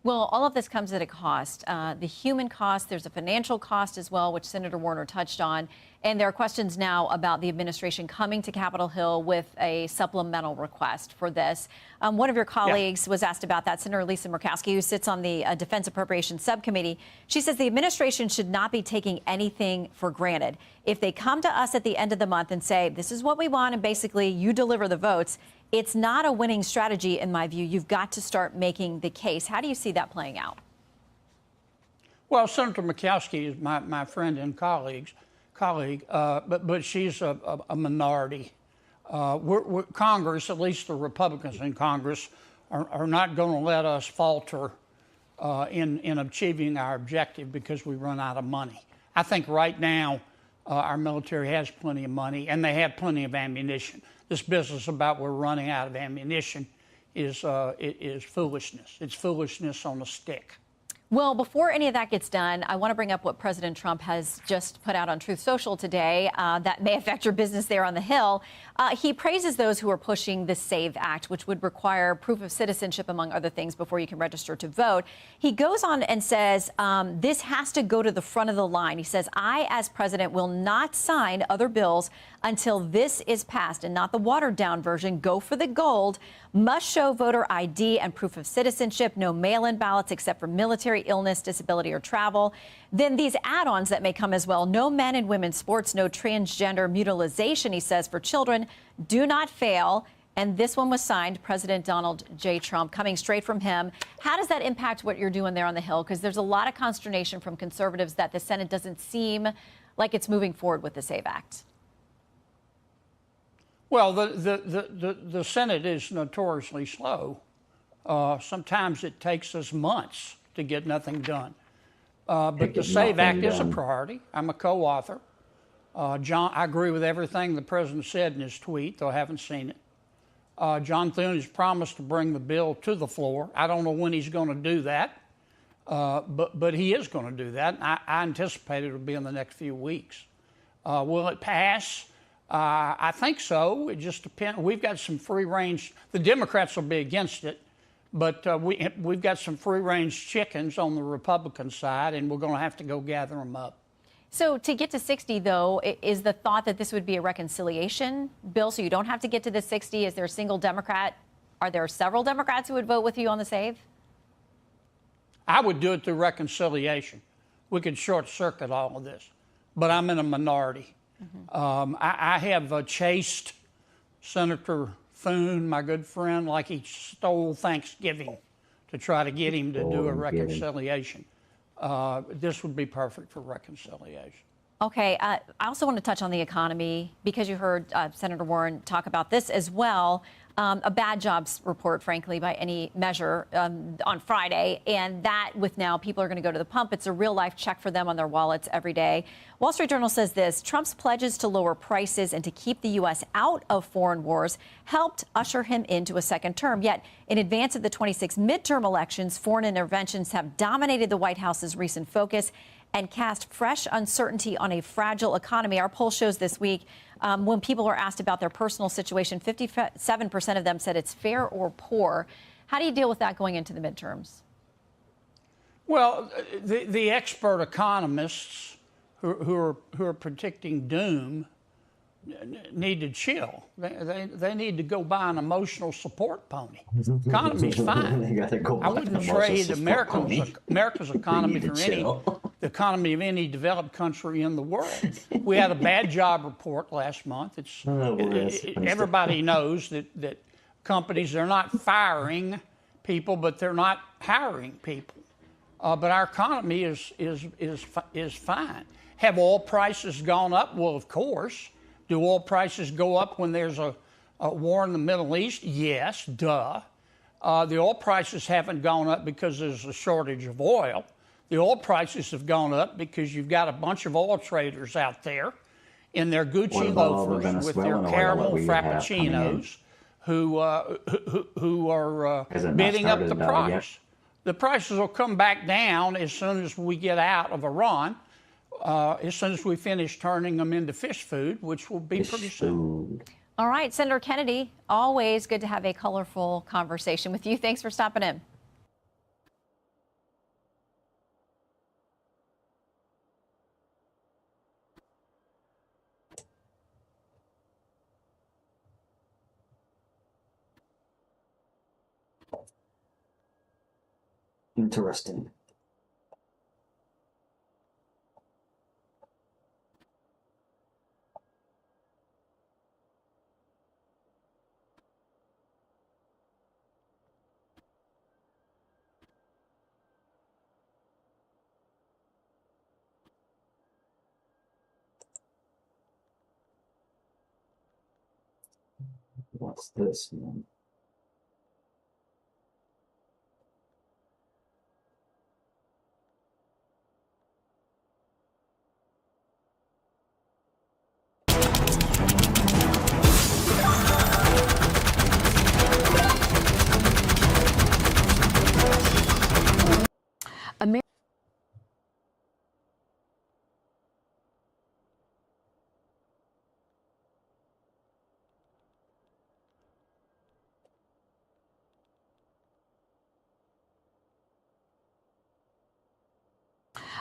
Well, all of this comes at a cost. The human cost, there's a financial cost as well, which Senator Warner touched on. And there are questions now about the administration coming to Capitol Hill with a supplemental request for this. One of your colleagues was asked about that, Senator Lisa Murkowski, who sits on the Defense Appropriations Subcommittee. She says the administration should not be taking anything for granted. If they come to us at the end of the month and say, this is what we want, and basically you deliver the votes, it's not a winning strategy, in my view. You've got to start making the case. How do you see that playing out? Well, Senator Murkowski is my friend and colleague, but she's a minority. Congress, at least the Republicans in Congress, are not going to let us falter in achieving our objective because we run out of money. I think right now our military has plenty of money, and they have plenty of ammunition. This business about we're running out of ammunition is foolishness. It's foolishness on a stick. Well, before any of that gets done, I want to bring up what President Trump has just put out on Truth Social today that may affect your business there on the Hill. He praises those who are pushing the SAVE Act, which would require proof of citizenship, among other things, before you can register to vote. He goes on and says this has to go to the front of the line. He says, I, as president, will not sign other bills until this is passed, and not the watered-down version. Go for the gold. Must show voter ID and proof of citizenship. No mail-in ballots except for military, illness, disability, or travel. Then these add-ons that may come as well. No men and women's sports. No transgender mutilization, he says, for children. Do not fail. And this one was signed President Donald J. Trump, coming straight from him. How does that impact what you're doing there on the Hill? Because there's a lot of consternation from conservatives that the Senate doesn't seem like it's moving forward with the SAVE Act. Well, the Senate is notoriously slow. Sometimes it takes us months to get nothing done. But the SAVE Act is a priority. I'm a co-author. John, I agree with everything the president said in his tweet, though I haven't seen it. John Thune has promised to bring the bill to the floor. I don't know when he's going to do that, but he is going to do that. I anticipate it will be in the next few weeks. Will it pass? I think so. It just depends. We've got some free range. The Democrats will be against it, but we've got some free range chickens on the Republican side, and we're going to have to go gather them up. So to get to 60, though, is the thought that this would be a reconciliation bill, so you don't have to get to the 60? Is there a single Democrat? Are there several Democrats who would vote with you on the SAVE? I would do it through reconciliation. We could short circuit all of this, but I'm in a minority. I have chased Senator Thune, my good friend, like he stole Thanksgiving to try to get him to do a reconciliation. This would be perfect for reconciliation. Okay. I also want to touch on the economy because you heard Senator Warren talk about this as well. A bad jobs report, frankly, by any measure on Friday. And that with now people are going to go to the pump. It's a real life check for them on their wallets every day. Wall Street Journal says this: Trump's pledges to lower prices and to keep the U.S. out of foreign wars helped usher him into a second term. Yet in advance of the 26 midterm elections, foreign interventions have dominated the White House's recent focus and cast fresh uncertainty on a fragile economy. Our poll shows this week when people are asked about their personal situation, 57% of them said it's fair or poor. How do you deal with that going into the midterms? Well, the expert economists who are predicting doom need to chill. They need to go buy an emotional support pony. The economy's fine. I wouldn't trade America's economy for the economy of any developed country in the world. We had a bad job report last month. Everybody knows that companies, they're not firing people, but they're not hiring people. But our economy is fine. Have oil prices gone up? Well, of course. Do oil prices go up when there's a war in the Middle East? Yes, duh. The oil prices haven't gone up because there's a shortage of oil. The oil prices have gone up because you've got a bunch of oil traders out there in their Gucci loafers with their caramel frappuccinos who are bidding up the price. The prices will come back down as soon as we get out of Iran, as soon as we finish turning them into fish food, which will be pretty soon. All right, Senator Kennedy, always good to have a colorful conversation with you. Thanks for stopping in. Interesting. What's this, man?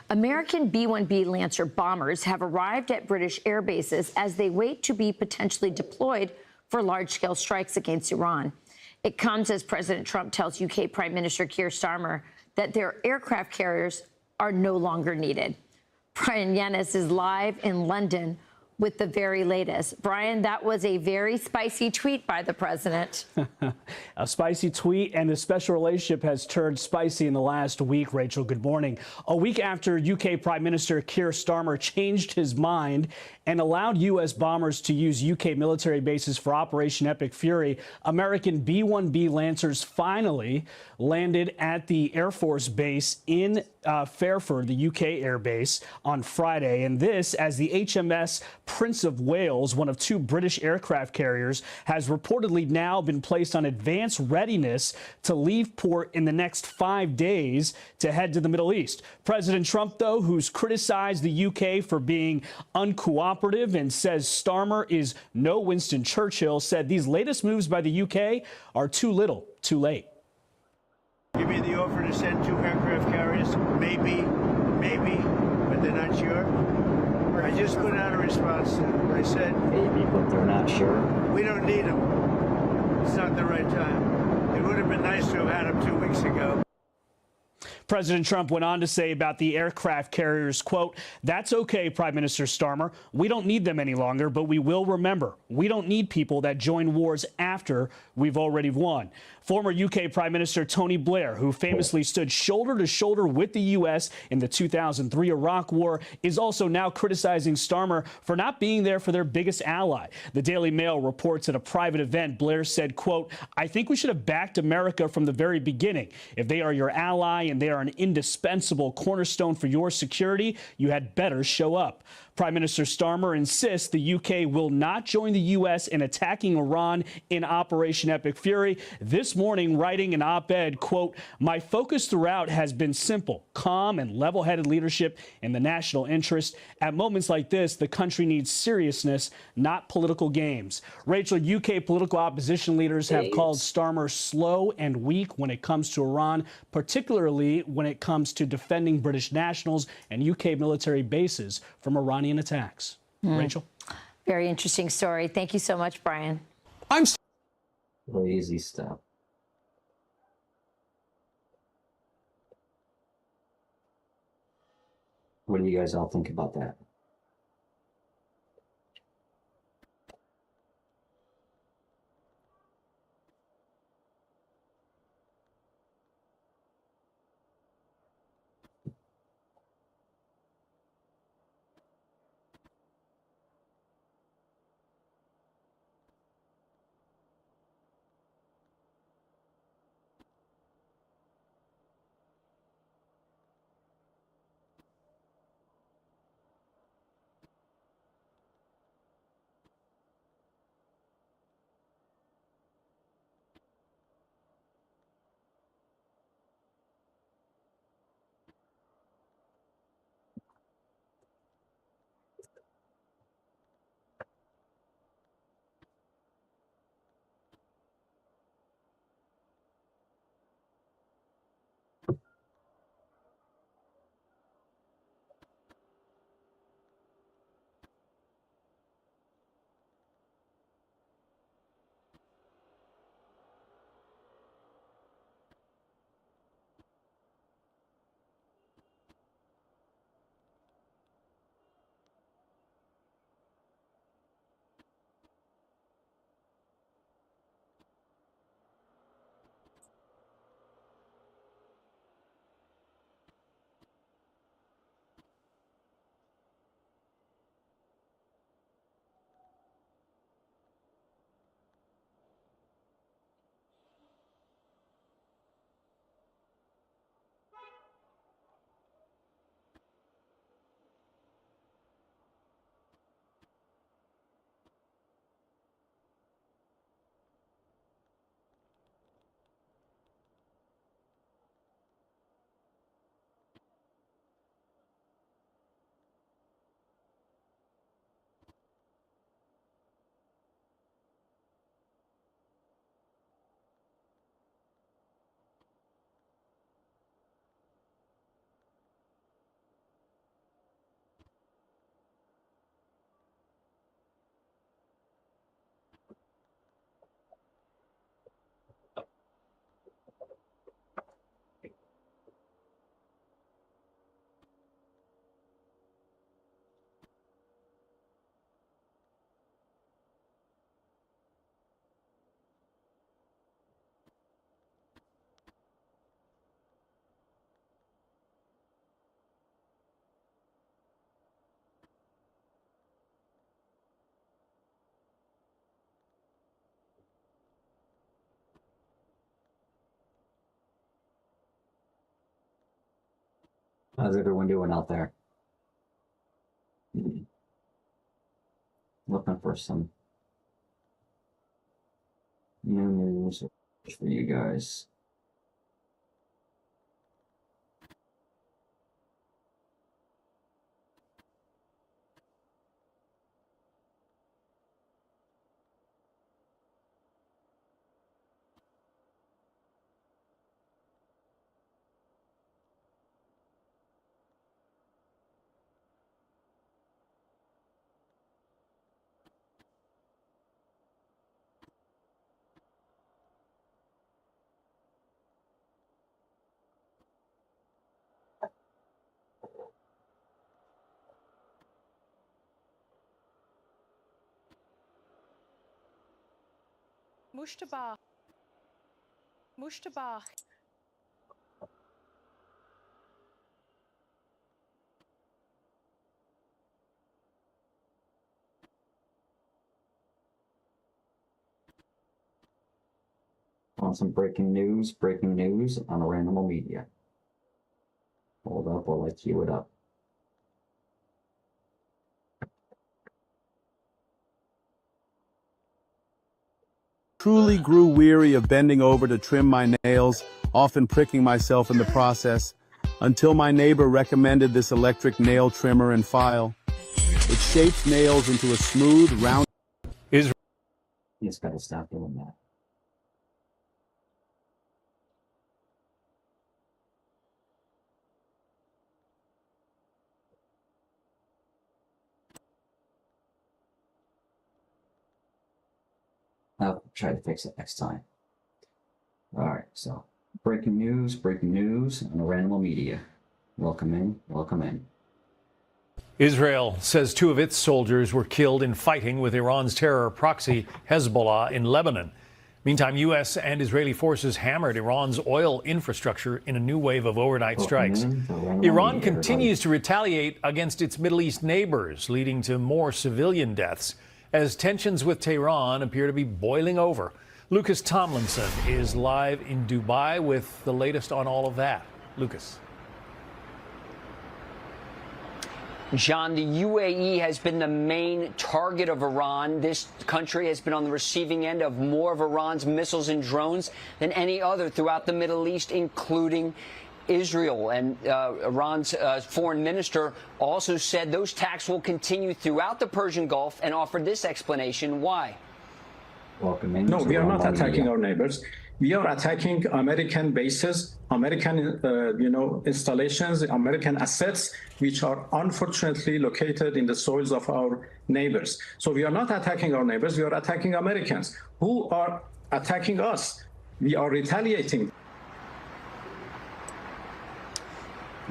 American B-1B Lancer bombers have arrived at British air bases as they wait to be potentially deployed for large-scale strikes against Iran. It comes as President Trump tells UK Prime Minister Keir Starmer that their aircraft carriers are no longer needed. Brian Yanis is live in London with the very latest. Brian, that was a very spicy tweet by the president. A spicy tweet, and the special relationship has turned spicy in the last week. Rachel, good morning. A week after UK Prime Minister Keir Starmer changed his mind and allowed U.S. bombers to use UK military bases for Operation Epic Fury, American B-1B Lancers finally landed at the Air Force Base in Fairford, the UK Air Base, on Friday. And this, as the HMS Prince of Wales, one of two British aircraft carriers, has reportedly now been placed on advanced readiness to leave port in the next 5 days to head to the Middle East. President Trump, though, who's criticized the UK for being uncooperative and says Starmer is no Winston Churchill, said these latest moves by the UK are too little, too late. Give me the offer to send 2 aircraft carriers, maybe, but they're not sure. I just put out a response to them. I said, maybe, but they're not sure. We don't need them. It's not the right time. It would have been nice to have had them 2 weeks ago. President Trump went on to say about the aircraft carriers, quote, "That's okay, Prime Minister Starmer. We don't need them any longer, but we will remember, we don't need people that join wars after we've already won." Former UK Prime Minister Tony Blair, who famously stood shoulder to shoulder with the U.S. in the 2003 Iraq War, is also now criticizing Starmer for not being there for their biggest ally. The Daily Mail reports at a private event, Blair said, quote, "I think we should have backed America from the very beginning. If they are your ally and they are an indispensable cornerstone for your security, you had better show up." Prime Minister Starmer insists the UK will not join the U.S. in attacking Iran in Operation Epic Fury. This morning, writing an op-ed, quote, "My focus throughout has been simple, calm and level-headed leadership in the national interest. At moments like this, the country needs seriousness, not political games." Rachel, UK political opposition leaders have called Starmer slow and weak when it comes to Iran, particularly when it comes to defending British nationals and UK military bases from Iranian attacks. Rachel? Very interesting story. Thank you so much, Brian. Lazy stuff. What do you guys all think about that? How's everyone doing out there? Looking for some new news for you guys. Mushtabah. Mushtabah. On some breaking news on Ranimal Media. Hold up while I queue it up. Truly grew weary of bending over to trim my nails, often pricking myself in the process, until my neighbor recommended this electric nail trimmer and file. It shapes nails into a smooth, round... He's got to stop doing that. I'll try to fix it next time. All right, so breaking news on Ranimal Media. Welcome in, welcome in. Israel says 2 of its soldiers were killed in fighting with Iran's terror proxy Hezbollah in Lebanon. Meantime, U.S. and Israeli forces hammered Iran's oil infrastructure in a new wave of overnight strikes. Iran continues to retaliate against its Middle East neighbors, leading to more civilian deaths, as tensions with Tehran appear to be boiling over. Lucas Tomlinson is live in Dubai with the latest on all of that. Lucas. John, the UAE has been the main target of Iran. This country has been on the receiving end of more of Iran's missiles and drones than any other throughout the Middle East, including Israel. And Iran's foreign minister also said those attacks will continue throughout the Persian Gulf and offered this explanation why. Welcome in. No, we are not attacking our neighbors. We are attacking American bases, American, installations, American assets, which are unfortunately located in the soils of our neighbors. So we are not attacking our neighbors. We are attacking Americans who are attacking us. We are retaliating.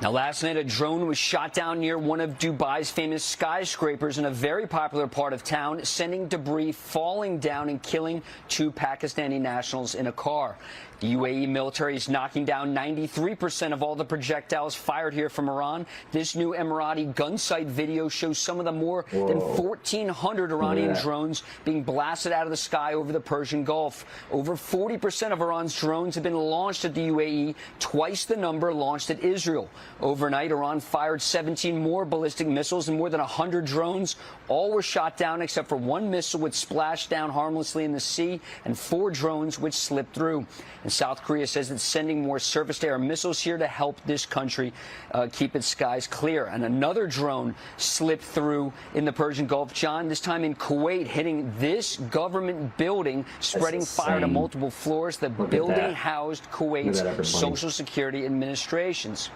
Now, last night, a drone was shot down near one of Dubai's famous skyscrapers in a very popular part of town, sending debris falling down and killing 2 Pakistani nationals in a car. The UAE military is knocking down 93% of all the projectiles fired here from Iran. This new Emirati gun sight video shows some of the more than 1,400 Iranian drones being blasted out of the sky over the Persian Gulf. Over 40% of Iran's drones have been launched at the UAE, twice the number launched at Israel. Overnight, Iran fired 17 more ballistic missiles and more than 100 drones. All were shot down except for 1 missile which splashed down harmlessly in the sea and 4 drones which slipped through. And South Korea says it's sending more surface-to-air missiles here to help this country keep its skies clear. And another drone slipped through in the Persian Gulf, John, this time in Kuwait, hitting this government building, spreading fire to multiple floors. The building housed Kuwait's Social Security Administrations.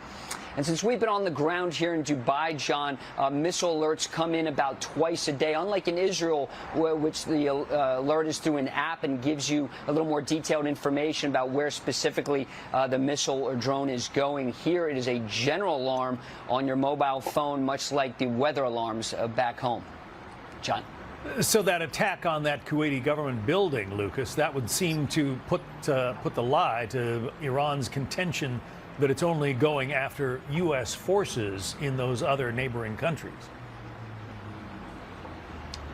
And since we've been on the ground here in Dubai, John, missile alerts come in about twice a day, unlike in Israel, which the alert is through an app and gives you a little more detailed information about where specifically the missile or drone is going. Here it is a general alarm on your mobile phone, much like the weather alarms back home. John. So that attack on that Kuwaiti government building, Lucas, that would seem to put the lie to Iran's contention that it's only going after U.S. forces in those other neighboring countries.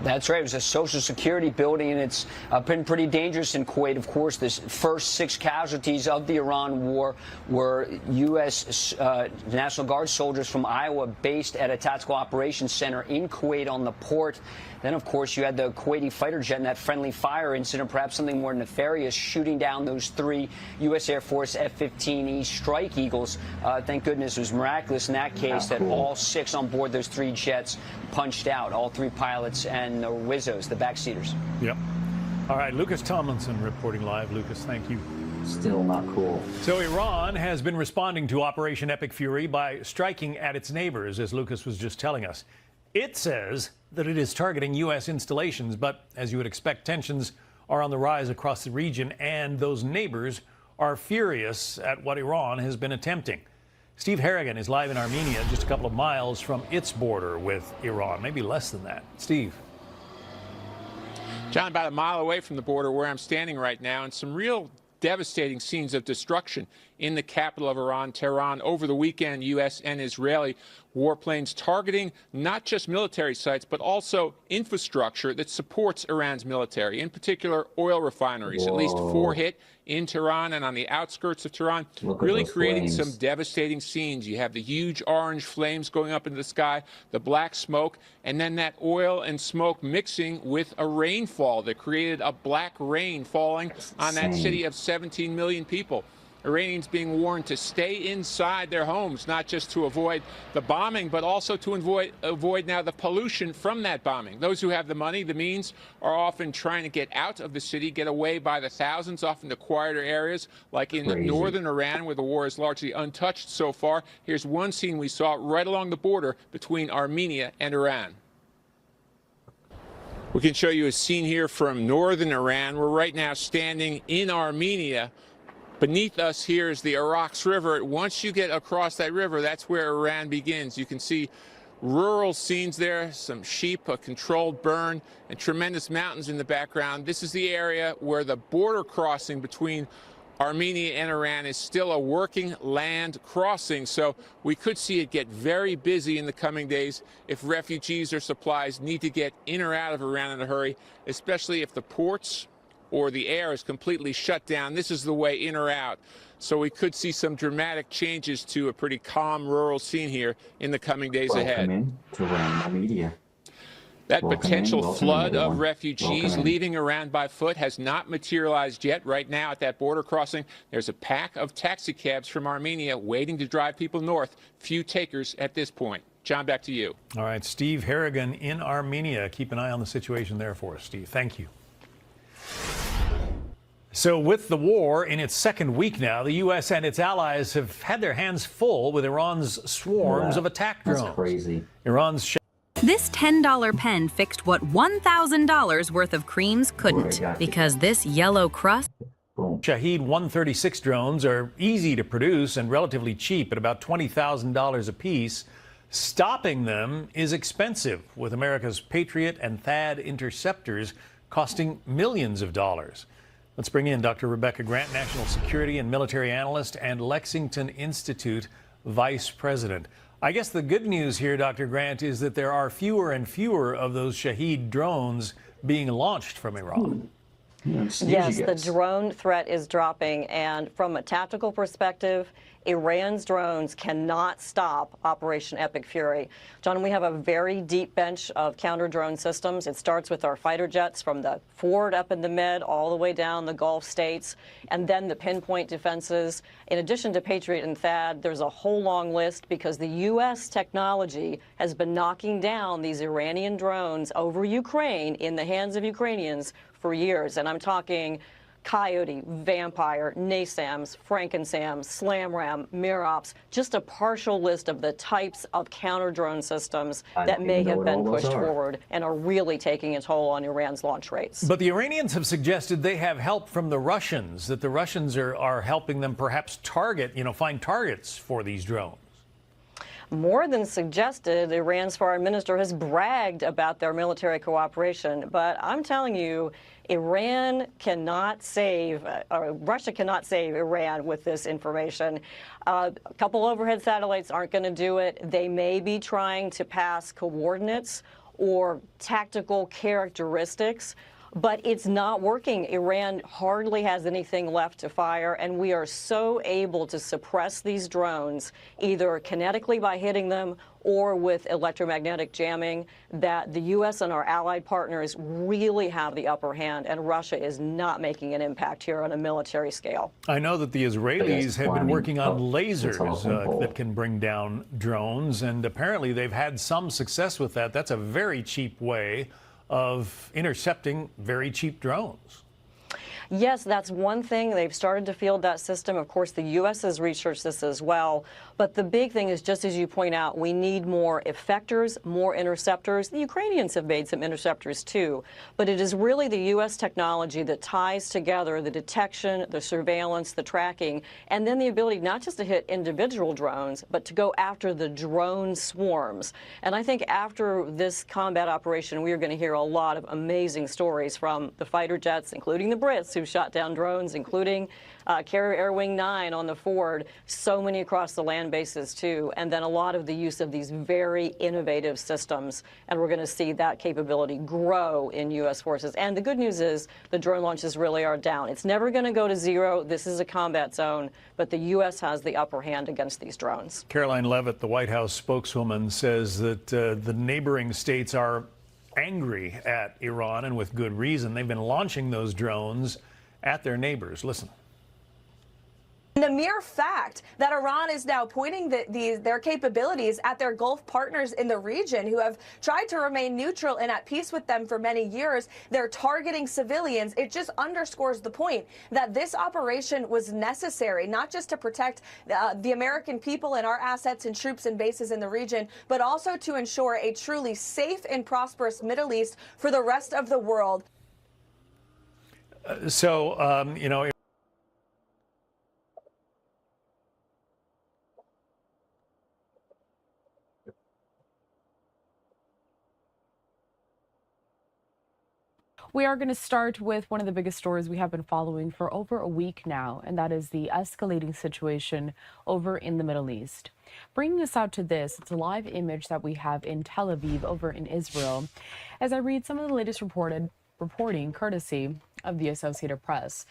That's right. It was a Social Security building, and it's been pretty dangerous in Kuwait. Of course, the first 6 casualties of the Iran war were U.S. National Guard soldiers from Iowa based at a tactical operations center in Kuwait on the port. Then, of course, you had the Kuwaiti fighter jet in that friendly fire incident, perhaps something more nefarious, shooting down those 3 U.S. Air Force F-15E Strike Eagles. Thank goodness it was miraculous in that case that all 6 on board those 3 jets punched out, all 3 pilots and the Wizzos, the backseaters. Yep. All right, Lucas Tomlinson reporting live. Lucas, thank you. Still not cool. So Iran has been responding to Operation Epic Fury by striking at its neighbors, as Lucas was just telling us. It says that it is targeting U.S. installations, but as you would expect, tensions are on the rise across the region, and those neighbors are furious at what Iran has been attempting. Steve Harrigan is live in Armenia, just a couple of miles from its border with Iran, maybe less than that. Steve. John, about a mile away from the border where I'm standing right now, and some real devastating scenes of destruction in the capital of Iran, Tehran. Over the weekend, U.S. and Israeli warplanes targeting not just military sites, but also infrastructure that supports Iran's military, in particular oil refineries. Whoa. At least 4 hit in Tehran and on the outskirts of Tehran, really creating some devastating scenes. You have the huge orange flames going up into the sky, the black smoke, and then that oil and smoke mixing with a rainfall that created a black rain falling on that city of 17 million people. Iranians being warned to stay inside their homes, not just to avoid the bombing, but also to avoid now the pollution from that bombing. Those who have the money, the means, are often trying to get out of the city, get away by the thousands, often to quieter areas, like in northern Iran, where the war is largely untouched so far. Here's one scene we saw right along the border between Armenia and Iran. We can show you a scene here from northern Iran. We're right now standing in Armenia. Beneath us here is the Araks River. Once you get across that river, that's where Iran begins. You can see rural scenes there, some sheep, a controlled burn, and tremendous mountains in the background. This is the area where the border crossing between Armenia and Iran is still a working land crossing, so we could see it get very busy in the coming days if refugees or supplies need to get in or out of Iran in a hurry, especially if the ports or the air is completely shut down. This is the way in or out. So we could see some dramatic changes to a pretty calm rural scene here in the coming days ahead. Welcome to Ranimal Media. That potential flood of refugees leaving Iran by foot has not materialized yet. Right now at that border crossing, there's a pack of taxi cabs from Armenia waiting to drive people north. Few takers at this point. John, back to you. All right, Steve Harrigan in Armenia. Keep an eye on the situation there for us, Steve. Thank you. So with the war in its second week now, the U.S. and its allies have had their hands full with Iran's swarms of attack drones. That's crazy. Iran's This $10 pen fixed what $1,000 worth of creams couldn't, because this yellow crust. Shahed 136 drones are easy to produce and relatively cheap at about $20,000 a piece. Stopping them is expensive, with America's Patriot and THAAD interceptors costing millions of dollars. Let's bring in Dr. Rebecca Grant, National Security and Military Analyst and Lexington Institute Vice President. I guess the good news here, Dr. Grant, is that there are fewer and fewer of those Shahed drones being launched from Iran. Yes, the drone threat is dropping, and from a tactical perspective, Iran's drones cannot stop Operation Epic Fury. John, we have a very deep bench of counter-drone systems. It starts with our fighter jets from the forward up in the mid, all the way down the Gulf states, and then the pinpoint defenses. In addition to Patriot and THAAD, there's a whole long list because the U.S. technology has been knocking down these Iranian drones over Ukraine in the hands of Ukrainians for years. And I'm talking Coyote, Vampire, NASAMS, Frankensams, SlamRam, Mirops, just a partial list of the types of counter-drone systems that may have been pushed forward and are really taking a toll on Iran's launch rates. But the Iranians have suggested they have help from the Russians, that the Russians are helping them perhaps target, find targets for these drones. More than suggested, Iran's foreign minister has bragged about their military cooperation. But I'm telling you, Iran cannot save, or Russia cannot save Iran with this information. A couple overhead satellites aren't going to do it. They may be trying to pass coordinates or tactical characteristics. But it's not working. Iran hardly has anything left to fire, and we are so able to suppress these drones, either kinetically by hitting them or with electromagnetic jamming, that the U.S. and our allied partners really have the upper hand, and Russia is not making an impact here on a military scale. I know that the Israelis have been working on lasers that can bring down drones, and apparently they've had some success with that. That's a very cheap way of intercepting very cheap drones. Yes, that's one thing. They've started to field that system. Of course, the U.S. has researched this as well. But the big thing is, just as you point out, we need more effectors, more interceptors. The Ukrainians have made some interceptors, too. But it is really the U.S. technology that ties together the detection, the surveillance, the tracking, and then the ability not just to hit individual drones, but to go after the drone swarms. And I think after this combat operation, we are going to hear a lot of amazing stories from the fighter jets, including the Brits, who shot down drones, including Carrier Air Wing 9 on the Ford, so many across the land bases, too, and then a lot of the use of these very innovative systems. And we're going to see that capability grow in U.S. forces. And the good news is the drone launches really are down. It's never going to go to zero. This is a combat zone, but the U.S. has the upper hand against these drones. Caroline Leavitt, the White House spokeswoman, says that the neighboring states are angry at Iran, and with good reason. They've been launching those drones at their neighbors. Listen. The mere fact that Iran is now pointing their capabilities at their Gulf partners in the region who have tried to remain neutral and at peace with them for many years, they're targeting civilians. It just underscores the point that this operation was necessary, not just to protect the American people and our assets and troops and bases in the region, but also to ensure a truly safe and prosperous Middle East for the rest of the world. You know, we are going to start with one of the biggest stories we have been following for over a week now, and that is the escalating situation over in the Middle East. Bringing us out to this, it's a live image that we have in Tel Aviv over in Israel, as I read some of the latest reporting courtesy of the Associated Press.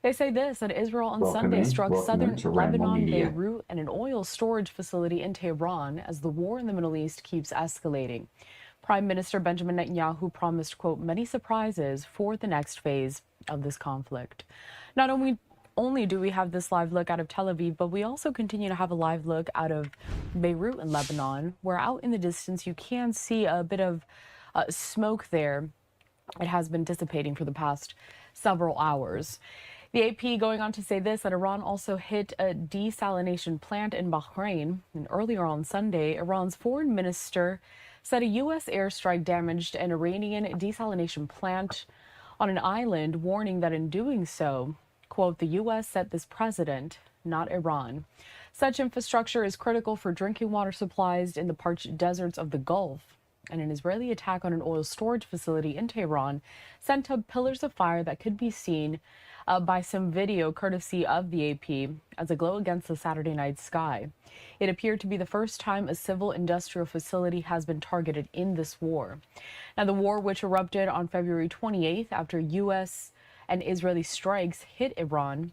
They say this, that Israel on Sunday struck southern Lebanon, Beirut, and an oil storage facility in Tehran as the war in the Middle East keeps escalating. Prime Minister Benjamin Netanyahu promised, quote, many surprises for the next phase of this conflict. Not only do we have this live look out of Tel Aviv, but we also continue to have a live look out of Beirut in Lebanon, where out in the distance you can see a bit of smoke there. It has been dissipating for the past several hours. The AP going on to say this, that Iran also hit a desalination plant in Bahrain. And earlier on Sunday, Iran's foreign minister said a U.S. airstrike damaged an Iranian desalination plant on an island, warning that in doing so, quote, the U.S. set this precedent, not Iran. Such infrastructure is critical for drinking water supplies in the parched deserts of the Gulf. And an Israeli attack on an oil storage facility in Tehran sent up pillars of fire that could be seen by some video courtesy of the AP as a glow against the Saturday night sky. It appeared to be the first time a civil industrial facility has been targeted in this war. Now, the war, which erupted on February 28th after U.S. and Israeli strikes hit Iran,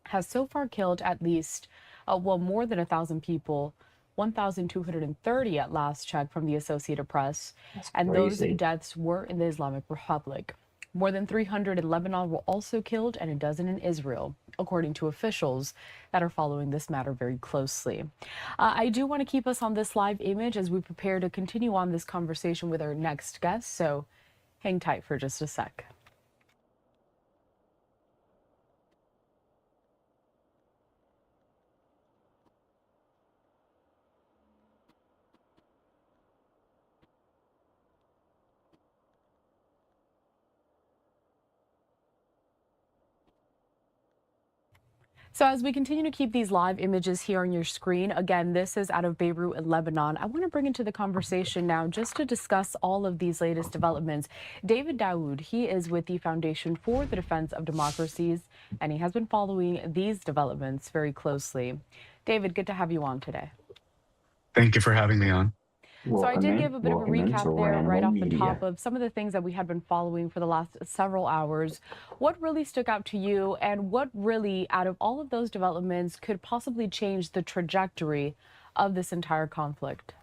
has so far killed at least, more than 1,000 people, 1,230 at last check from the Associated Press, and those deaths were in the Islamic Republic. More than 300 in Lebanon were also killed, and a dozen in Israel, according to officials that are following this matter very closely. I do want to keep us on this live image as we prepare to continue on this conversation with our next guest, so hang tight for just a sec. So as we continue to keep these live images here on your screen, again, this is out of Beirut in Lebanon. I want to bring into the conversation now just to discuss all of these latest developments. David Daoud, he is with the Foundation for the Defense of Democracies, and he has been following these developments very closely. David, good to have you on today. Thank you for having me on. So I did give a bit of a recap there right off the top Media. of some of the things that we had been following for the last several hours. What really stuck out to you, and what really, out of all of those developments, could possibly change the trajectory of this entire conflict?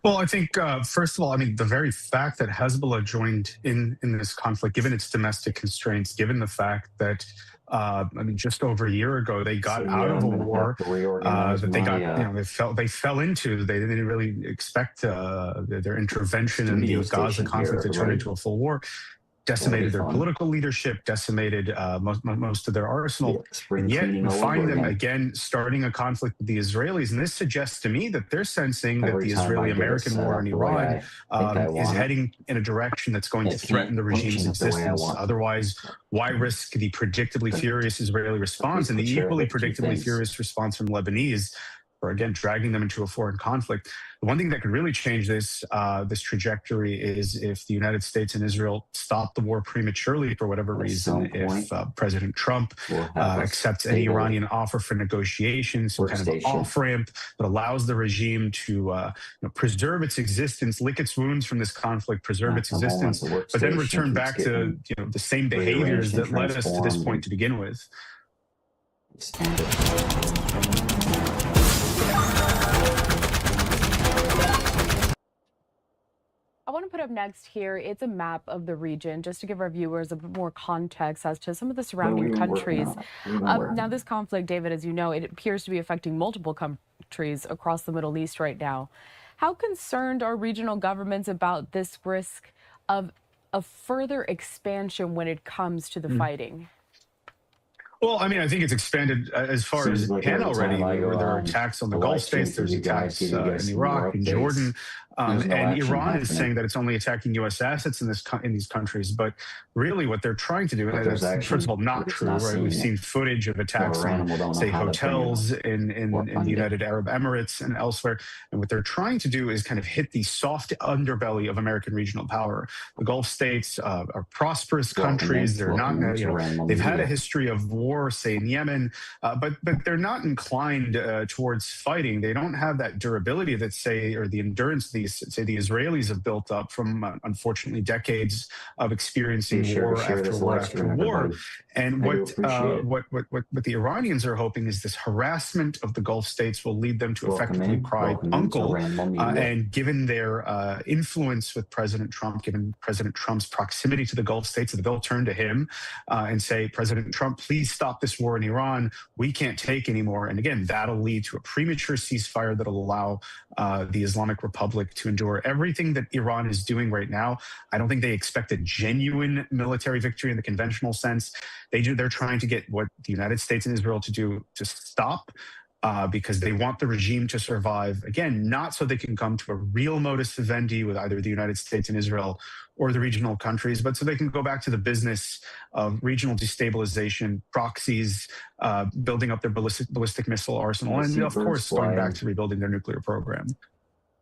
Well, I think, first of all, I mean, the very fact that Hezbollah joined in this conflict, given its domestic constraints, given the fact that, I mean, just over a year ago, they got out of a war that they got, they fell into. They didn't really expect their intervention in the Gaza conflict to turn into a full war. Decimated their political leadership, decimated most of their arsenal, and yet we find them again starting a conflict with the Israelis. And this suggests to me that they're sensing that the Israeli-American war in Iran is heading in a direction that's going to threaten the regime's existence. Otherwise, why risk the predictably furious Israeli response and the equally predictably furious response from Lebanese, or again, dragging them into a foreign conflict? The one thing that could really change this trajectory is if the United States and Israel stop the war prematurely for whatever reason. If President Trump accepts any Iranian offer for negotiations, some kind of an off-ramp that allows the regime to preserve its existence, lick its wounds from this conflict, preserve its existence, but then return back to the same behaviors that led us to this point to begin with. I want to put up next here, it's a map of the region, just to give our viewers a bit more context as to some of the surrounding countries. Now, this conflict, David, as you know, it appears to be affecting multiple countries across the Middle East right now. How concerned are regional governments about this risk of a further expansion when it comes to the fighting? Well, I mean, I think it's expanded as far as it can already. There are attacks on the Gulf states, there's attacks in Iraq, in Jordan, and Iran is saying that it's only attacking U.S. assets in these countries. But really what they're trying to do, and that's first of all not true, right? We've seen footage of attacks on, say, hotels in the United Arab Emirates and elsewhere. And what they're trying to do is kind of hit the soft underbelly of American regional power. The Gulf states are prosperous countries. They're not, they've had a history of war, say in Yemen, but they're not inclined towards fighting. They don't have that durability that, say, or the endurance the Israelis have built up from, unfortunately, decades of experiencing war after war after war. And what the Iranians are hoping is this harassment of the Gulf states will lead them to effectively cry uncle. And given their influence with President Trump, given President Trump's proximity to the Gulf states, they'll turn to him and say, President Trump, please stop this war in Iran. We can't take anymore. And again, that'll lead to a premature ceasefire that'll allow the Islamic Republic to endure everything that Iran is doing right now. I don't think they expect a genuine military victory in the conventional sense. They're trying to get what the United States and Israel to do to stop, because they want the regime to survive, again, not so they can come to a real modus vivendi with either the United States and Israel or the regional countries, but so they can go back to the business of regional destabilization, proxies, building up their ballistic missile arsenal, and of course, going back to rebuilding their nuclear program.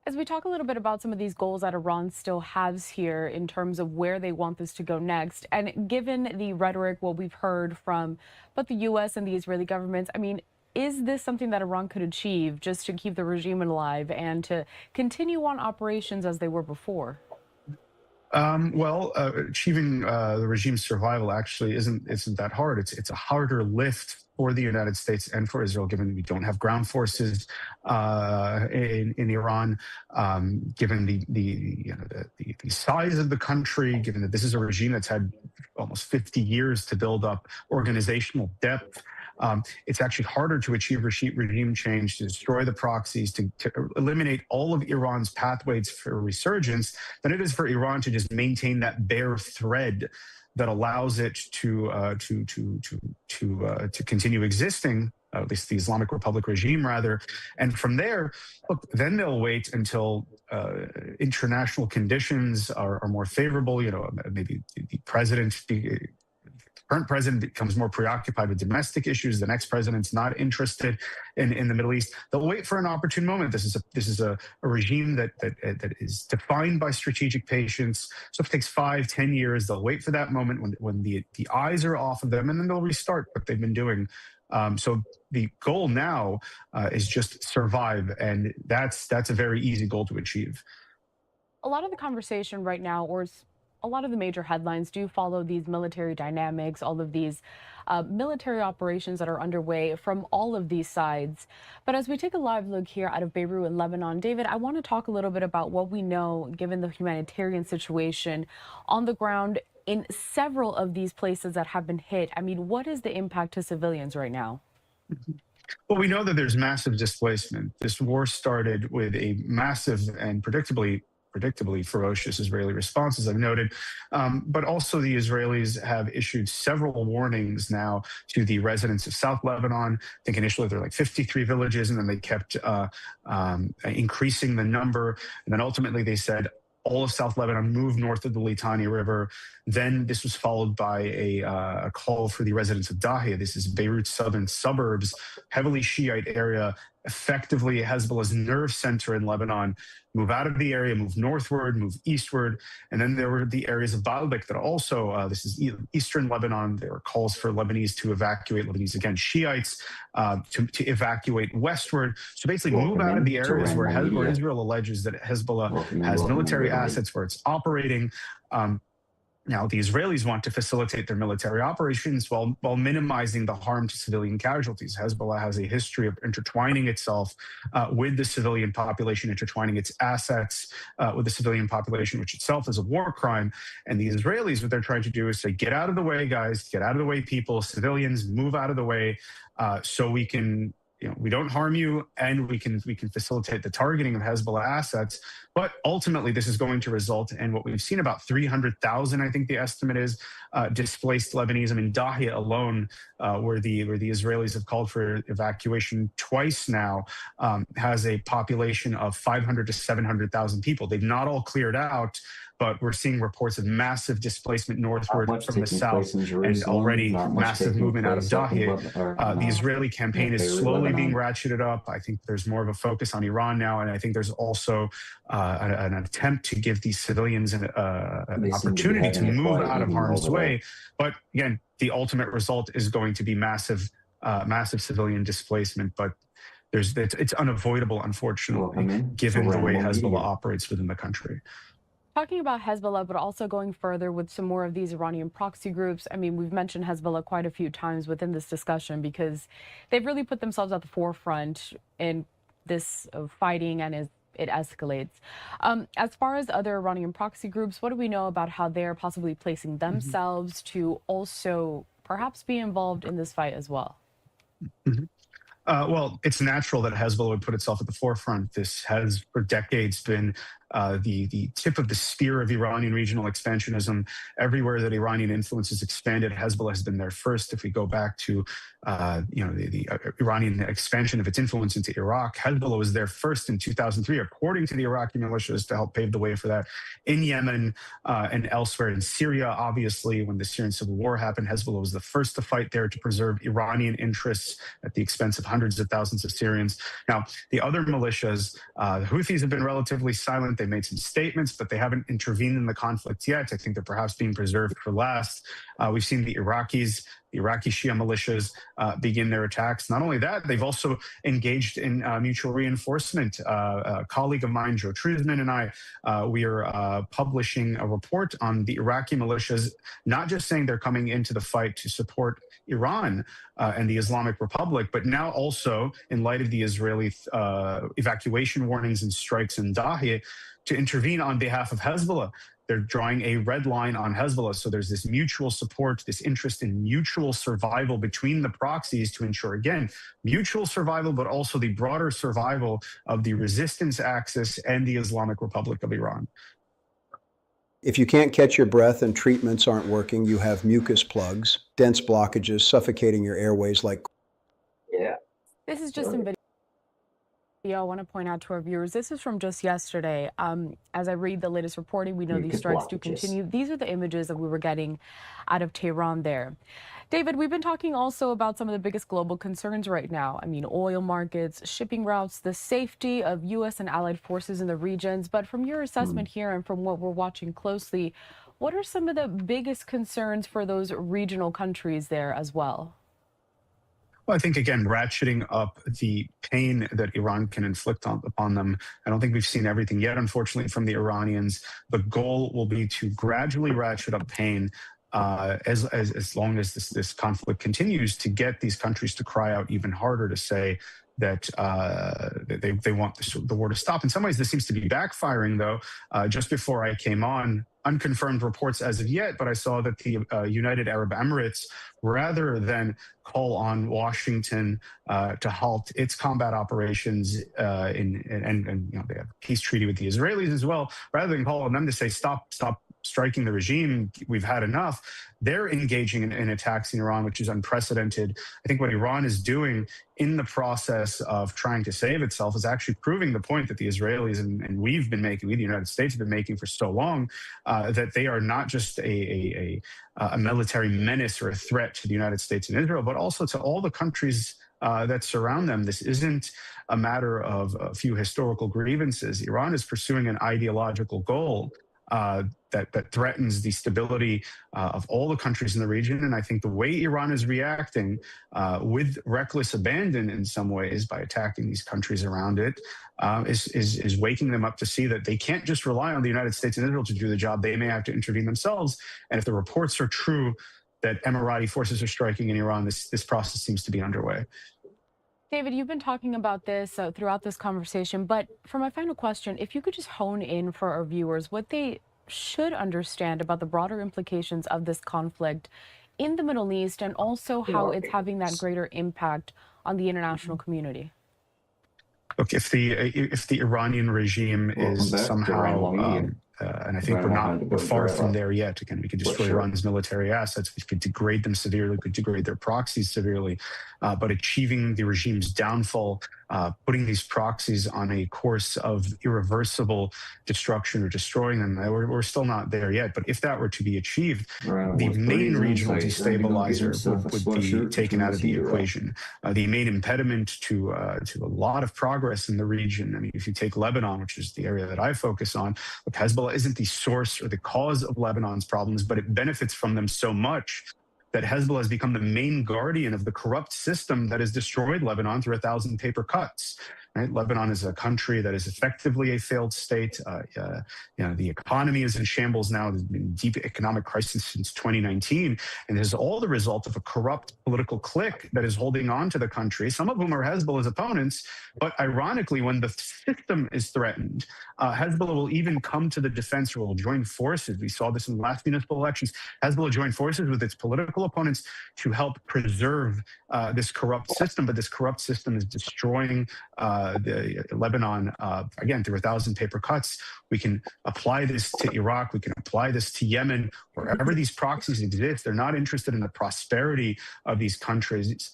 As we talk a little bit about some of these goals that Iran still has here in terms of where they want this to go next, and given the rhetoric, what we've heard from both the U.S. and the Israeli governments, I mean, is this something that Iran could achieve just to keep the regime alive and to continue on operations as they were before? Achieving the regime's survival actually isn't that hard. It's a harder lift for the United States and for Israel, given we don't have ground forces in Iran, given the size of the country, given that this is a regime that's had almost 50 years to build up organizational depth. It's actually harder to achieve regime change, to destroy the proxies, to eliminate all of Iran's pathways for resurgence than it is for Iran to just maintain that bare thread that allows it to continue existing, at least the Islamic Republic regime, rather. And from there, look, then they'll wait until international conditions are more favorable. Maybe the current president becomes more preoccupied with domestic issues. The next president's not interested in the Middle East. They'll wait for an opportune moment. This is a regime that is defined by strategic patience. So if it takes 5-10 years, they'll wait for that moment when the eyes are off of them, and then they'll restart what they've been doing So the goal now is just survive, and that's a very easy goal to achieve. A lot of the conversation right now, a lot of the major headlines do follow these military dynamics, all of these military operations that are underway from all of these sides. But as we take a live look here out of Beirut in Lebanon, David, I want to talk a little bit about what we know given the humanitarian situation on the ground in several of these places that have been hit. I mean, what is the impact to civilians right now? Well, we know that there's massive displacement. This war started with a massive and predictably ferocious Israeli response, as I've noted. But also the Israelis have issued several warnings now to the residents of South Lebanon. I think initially there were like 53 villages, and then they kept increasing the number. And then ultimately they said, all of South Lebanon move north of the Litani River. Then this was followed by a call for the residents of Dahia. This is Beirut's southern suburbs, heavily Shiite area, effectively Hezbollah's nerve center in Lebanon. Move out of the area, move northward, move eastward. And then there were the areas of Baalbek that also, this is eastern Lebanon. There were calls for Lebanese to evacuate, Lebanese, again, Shiites, to evacuate westward. So basically move out of the areas where Israel alleges that Hezbollah has military assets, where it's operating. Now, the Israelis want to facilitate their military operations while minimizing the harm to civilian casualties. Hezbollah has a history of intertwining itself with the civilian population, intertwining its assets with the civilian population, which itself is a war crime. And the Israelis, what they're trying to do is say, get out of the way, guys, get out of the way, people, civilians, move out of the way so we can, we don't harm you, and we can facilitate the targeting of Hezbollah assets. But ultimately, this is going to result in what we've seen, about 300,000, I think the estimate is, displaced Lebanese. I mean, Dahia alone, where the Israelis have called for evacuation twice now, has a population of 500 to 700,000 people. They've not all cleared out, but we're seeing reports of massive displacement northward from the south, and already massive movement out of Dahia. The Israeli campaign is slowly being ratcheted up. I think there's more of a focus on Iran now, and I think there's also an attempt to give these civilians an opportunity to move out of harm's way. But again, the ultimate result is going to be massive civilian displacement. But it's unavoidable, unfortunately, given the way Hezbollah operates within the country. Talking about Hezbollah, but also going further with some more of these Iranian proxy groups. I mean, we've mentioned Hezbollah quite a few times within this discussion because they've really put themselves at the forefront in this fighting, and it escalates. As far as other Iranian proxy groups, what do we know about how they're possibly placing themselves to also perhaps be involved in this fight as well? Well, it's natural that Hezbollah would put itself at the forefront. This has for decades been the tip of the spear of Iranian regional expansionism. Everywhere that Iranian influence has expanded, Hezbollah has been there first. If we go back to the Iranian expansion of its influence into Iraq, Hezbollah was there first in 2003, according to the Iraqi militias, to help pave the way for that. In Yemen and elsewhere, in Syria, obviously, when the Syrian civil war happened, Hezbollah was the first to fight there to preserve Iranian interests at the expense of hundreds of thousands of Syrians. Now, the other militias, the Houthis have been relatively silent. They made some statements, but they haven't intervened in the conflict yet. I think they're perhaps being preserved for last. We've seen the Iraqi Shia militias begin their attacks. Not only that, they've also engaged in mutual reinforcement. A colleague of mine, Joe Truzman, and I, we are publishing a report on the Iraqi militias, not just saying they're coming into the fight to support Iran and the Islamic Republic, but now also, in light of the Israeli evacuation warnings and strikes in Dahia, to intervene on behalf of Hezbollah. They're drawing a red line on Hezbollah. So there's this mutual support, this interest in mutual survival between the proxies to ensure, again, mutual survival, but also the broader survival of the resistance axis and the Islamic Republic of Iran. If you can't catch your breath and treatments aren't working, you have mucus plugs, dense blockages, suffocating your airways like... Yeah. This is just some video I want to point out to our viewers. This is from just yesterday. As I read the latest reporting, we know these strikes do continue. These are the images that we were getting out of Tehran there. David, we've been talking also about some of the biggest global concerns right now. I mean, oil markets, shipping routes, the safety of U.S. and allied forces in the regions. But from your assessment here and from what we're watching closely, what are some of the biggest concerns for those regional countries there as well? Well, I think, again, ratcheting up the pain that Iran can inflict upon them. I don't think we've seen everything yet, unfortunately, from the Iranians. The goal will be to gradually ratchet up pain as long as this conflict continues, to get these countries to cry out even harder to say that they want the war to stop. In some ways, this seems to be backfiring, though. Just before I came on, unconfirmed reports as of yet, but I saw that the United Arab Emirates, rather than call on Washington to halt its combat operations and they have a peace treaty with the Israelis as well, rather than call on them to say stop striking the regime, we've had enough, they're engaging in attacks in Iran, which is unprecedented. I think what Iran is doing in the process of trying to save itself is actually proving the point that the Israelis and we, the United States, have been making for so long, that they are not just a military menace or a threat to the United States and Israel, but also to all the countries that surround them. This isn't a matter of a few historical grievances. Iran is pursuing an ideological goal that threatens the stability of all the countries in the region. And I think the way Iran is reacting with reckless abandon in some ways by attacking these countries around it is waking them up to see that they can't just rely on the United States and Israel to do the job. They may have to intervene themselves. And if the reports are true that Emirati forces are striking in Iran, this process seems to be underway. David, you've been talking about this throughout this conversation, but for my final question, if you could just hone in for our viewers what they should understand about the broader implications of this conflict in the Middle East and also how it's having that greater impact on the international community. Look, if the Iranian regime is somehow, and I think we're far from there yet. Again, we could destroy Iran's military assets, we could degrade them severely, we could degrade their proxies severely, but achieving the regime's downfall, putting these proxies on a course of irreversible destruction or destroying them, we're still not there yet. But if that were to be achieved, the main regional destabilizer would be taken out of the equation. The main impediment to a lot of progress in the region, I mean, if you take Lebanon, which is the area that I focus on, look, Hezbollah isn't the source or the cause of Lebanon's problems, but it benefits from them so much that Hezbollah has become the main guardian of the corrupt system that has destroyed Lebanon through 1,000 paper cuts. Right? Lebanon is a country that is effectively a failed state. The economy is in shambles now. There's been deep economic crisis since 2019, and it is all the result of a corrupt political clique that is holding on to the country, some of whom are Hezbollah's opponents. But ironically, when the system is threatened, Hezbollah will even come to the defense or will join forces. We saw this in the last municipal elections. Hezbollah joined forces with its political opponents to help preserve this corrupt system, but this corrupt system is destroying Lebanon, again, through 1,000 paper cuts. We can apply this to Iraq. We can apply this to Yemen. Wherever these proxies exist, they're not interested in the prosperity of these countries.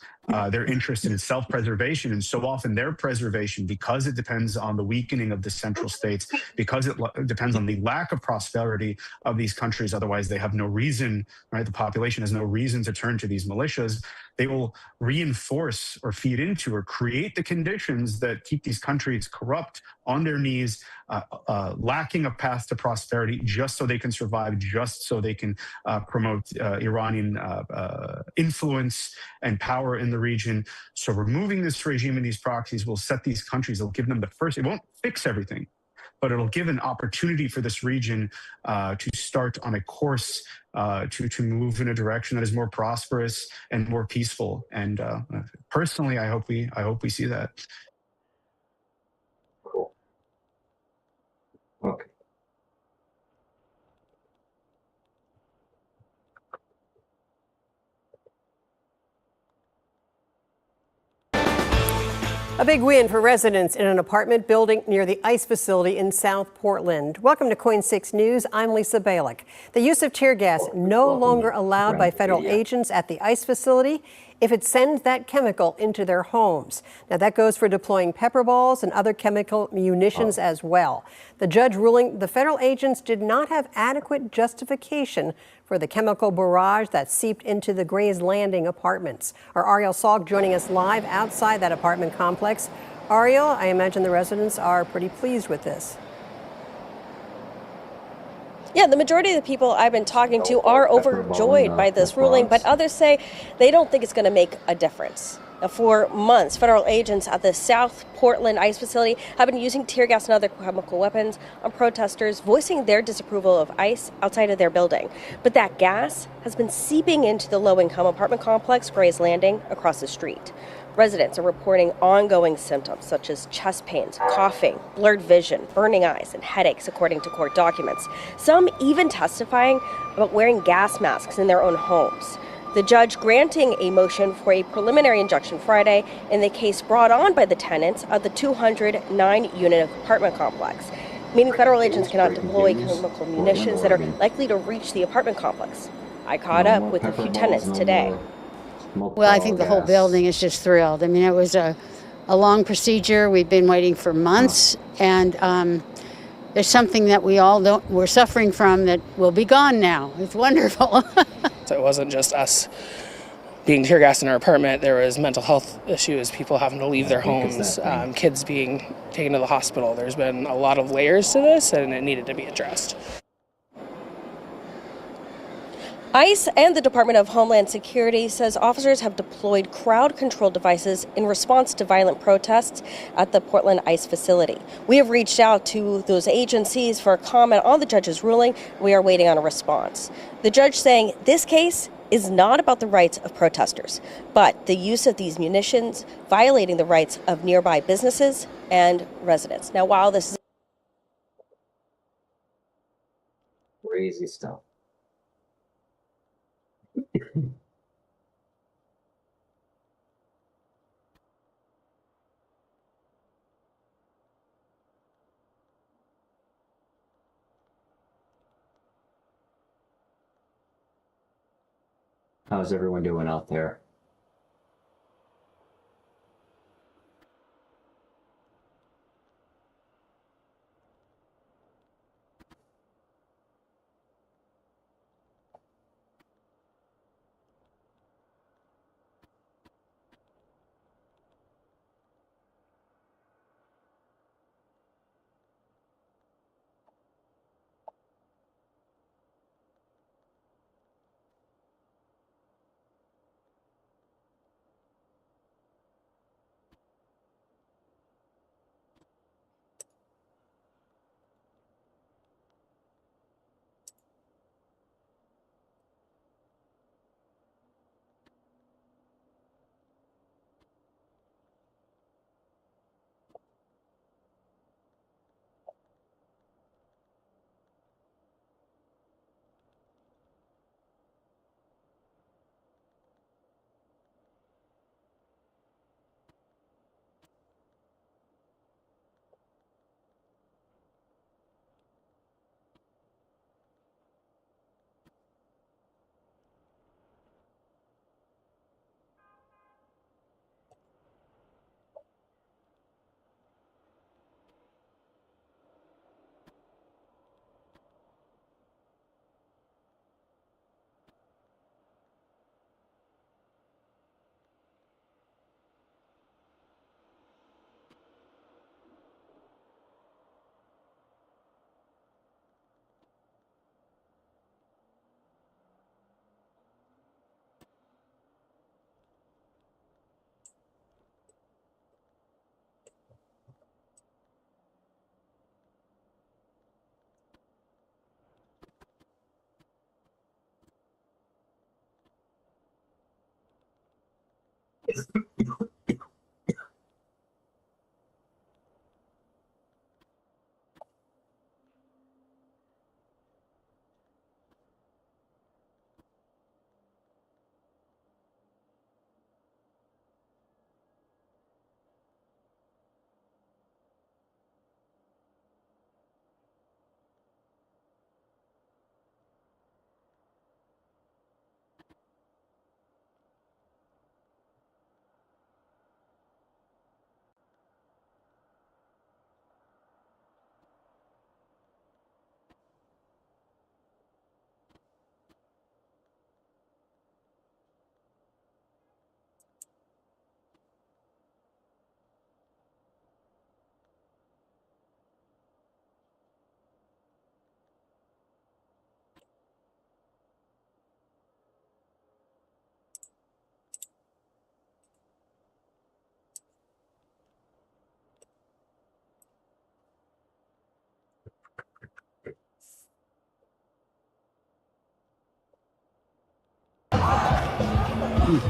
They're interested in self-preservation, and so often their preservation, because it depends on the weakening of the central states, because it depends on the lack of prosperity of these countries. Otherwise, they have no reason, right? The population has no reason to turn to these militias. They will reinforce or feed into or create the conditions that keep these countries corrupt, on their knees, lacking a path to prosperity, just so they can survive, just so they can promote Iranian influence and power in the region. So removing this regime and these proxies will set these countries, it'll give them the first, it won't fix everything, but it'll give an opportunity for this region to start on a course to move in a direction that is more prosperous and more peaceful. And personally, I hope we see that. Cool. Okay. A big win for residents in an apartment building near the ICE facility in South Portland. Welcome to Coin 6 News. I'm Lisa Balick. The use of tear gas no longer allowed by federal agents at the ICE facility if it sends that chemical into their homes. Now that goes for deploying pepper balls and other chemical munitions as well. The judge ruling the federal agents did not have adequate justification for the chemical barrage that seeped into the Gray's Landing apartments. Our Ariel Salk joining us live outside that apartment complex. Ariel, I imagine the residents are pretty pleased with this. Yeah, the majority of the people I've been talking to are overjoyed by this ruling, but others say they don't think it's going to make a difference. Now, for months, federal agents at the South Portland ICE facility have been using tear gas and other chemical weapons on protesters, voicing their disapproval of ICE outside of their building. But that gas has been seeping into the low-income apartment complex, Gray's Landing, across the street. Residents are reporting ongoing symptoms such as chest pains, coughing, blurred vision, burning eyes, and headaches, according to court documents. Some even testifying about wearing gas masks in their own homes. The judge granting a motion for a preliminary injunction Friday in the case brought on by the tenants of the 209-unit apartment complex, meaning federal agents cannot deploy chemical munitions that are likely to reach the apartment complex. I caught up with a few tenants today. Well, I think the whole building is just thrilled. I mean, it was a long procedure. We've been waiting for months, and there's something that we're suffering from that will be gone now. It's wonderful. So it wasn't just us being tear gassed in our apartment. There was mental health issues, people having to leave their homes, kids being taken to the hospital. There's been a lot of layers to this, and it needed to be addressed. ICE and the Department of Homeland Security says officers have deployed crowd control devices in response to violent protests at the Portland ICE facility. We have reached out to those agencies for a comment on the judge's ruling. We are waiting on a response. The judge saying this case is not about the rights of protesters, but the use of these munitions violating the rights of nearby businesses and residents. Now, while this is crazy stuff. How's everyone doing out there? Welcome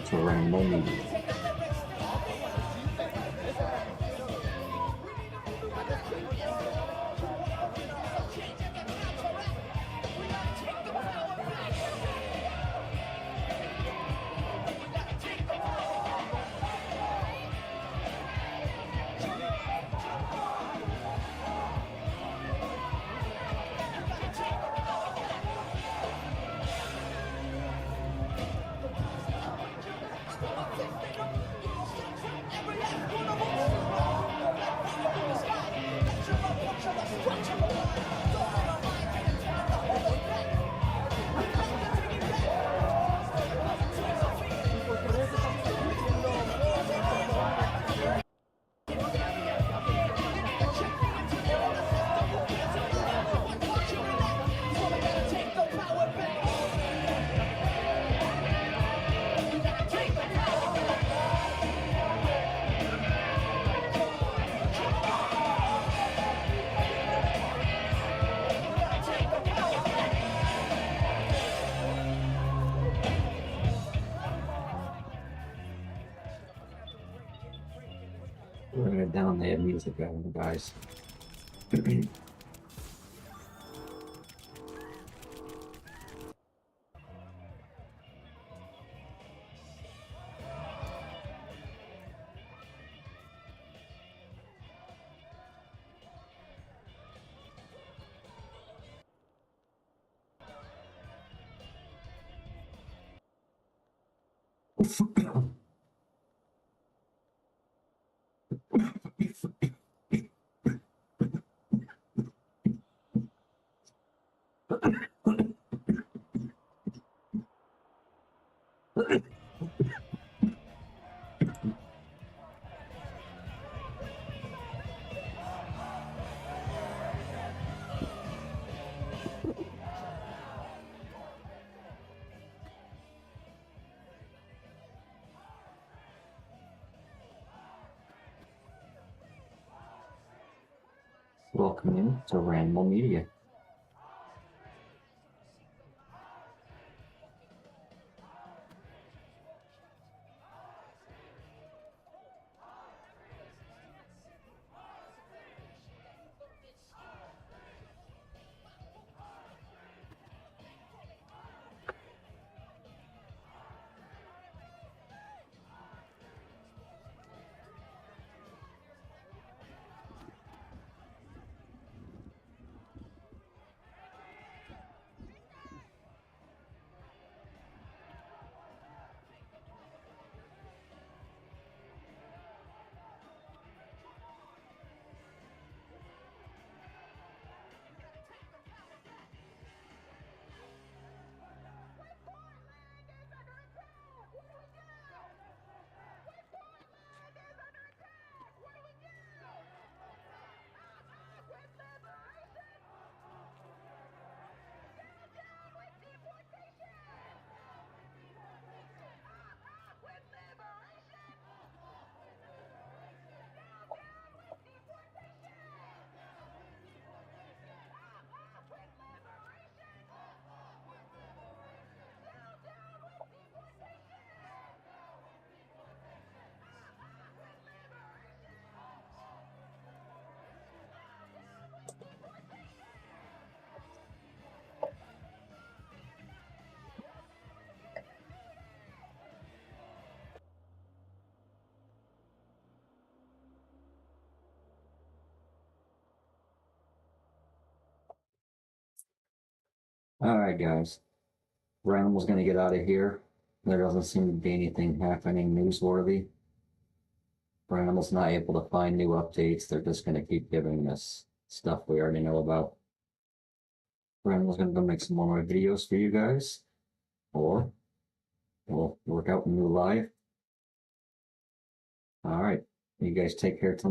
to Ranimal Media. We're gonna down the music going, guys. Welcome in to Ranimal Media. All right, guys. Ranimal's going to get out of here. There doesn't seem to be anything happening newsworthy. Ranimal's not able to find new updates. They're just going to keep giving us stuff we already know about. Ranimal's going to go make some more videos for you guys. Or we'll work out a new live. All right. You guys take care till next.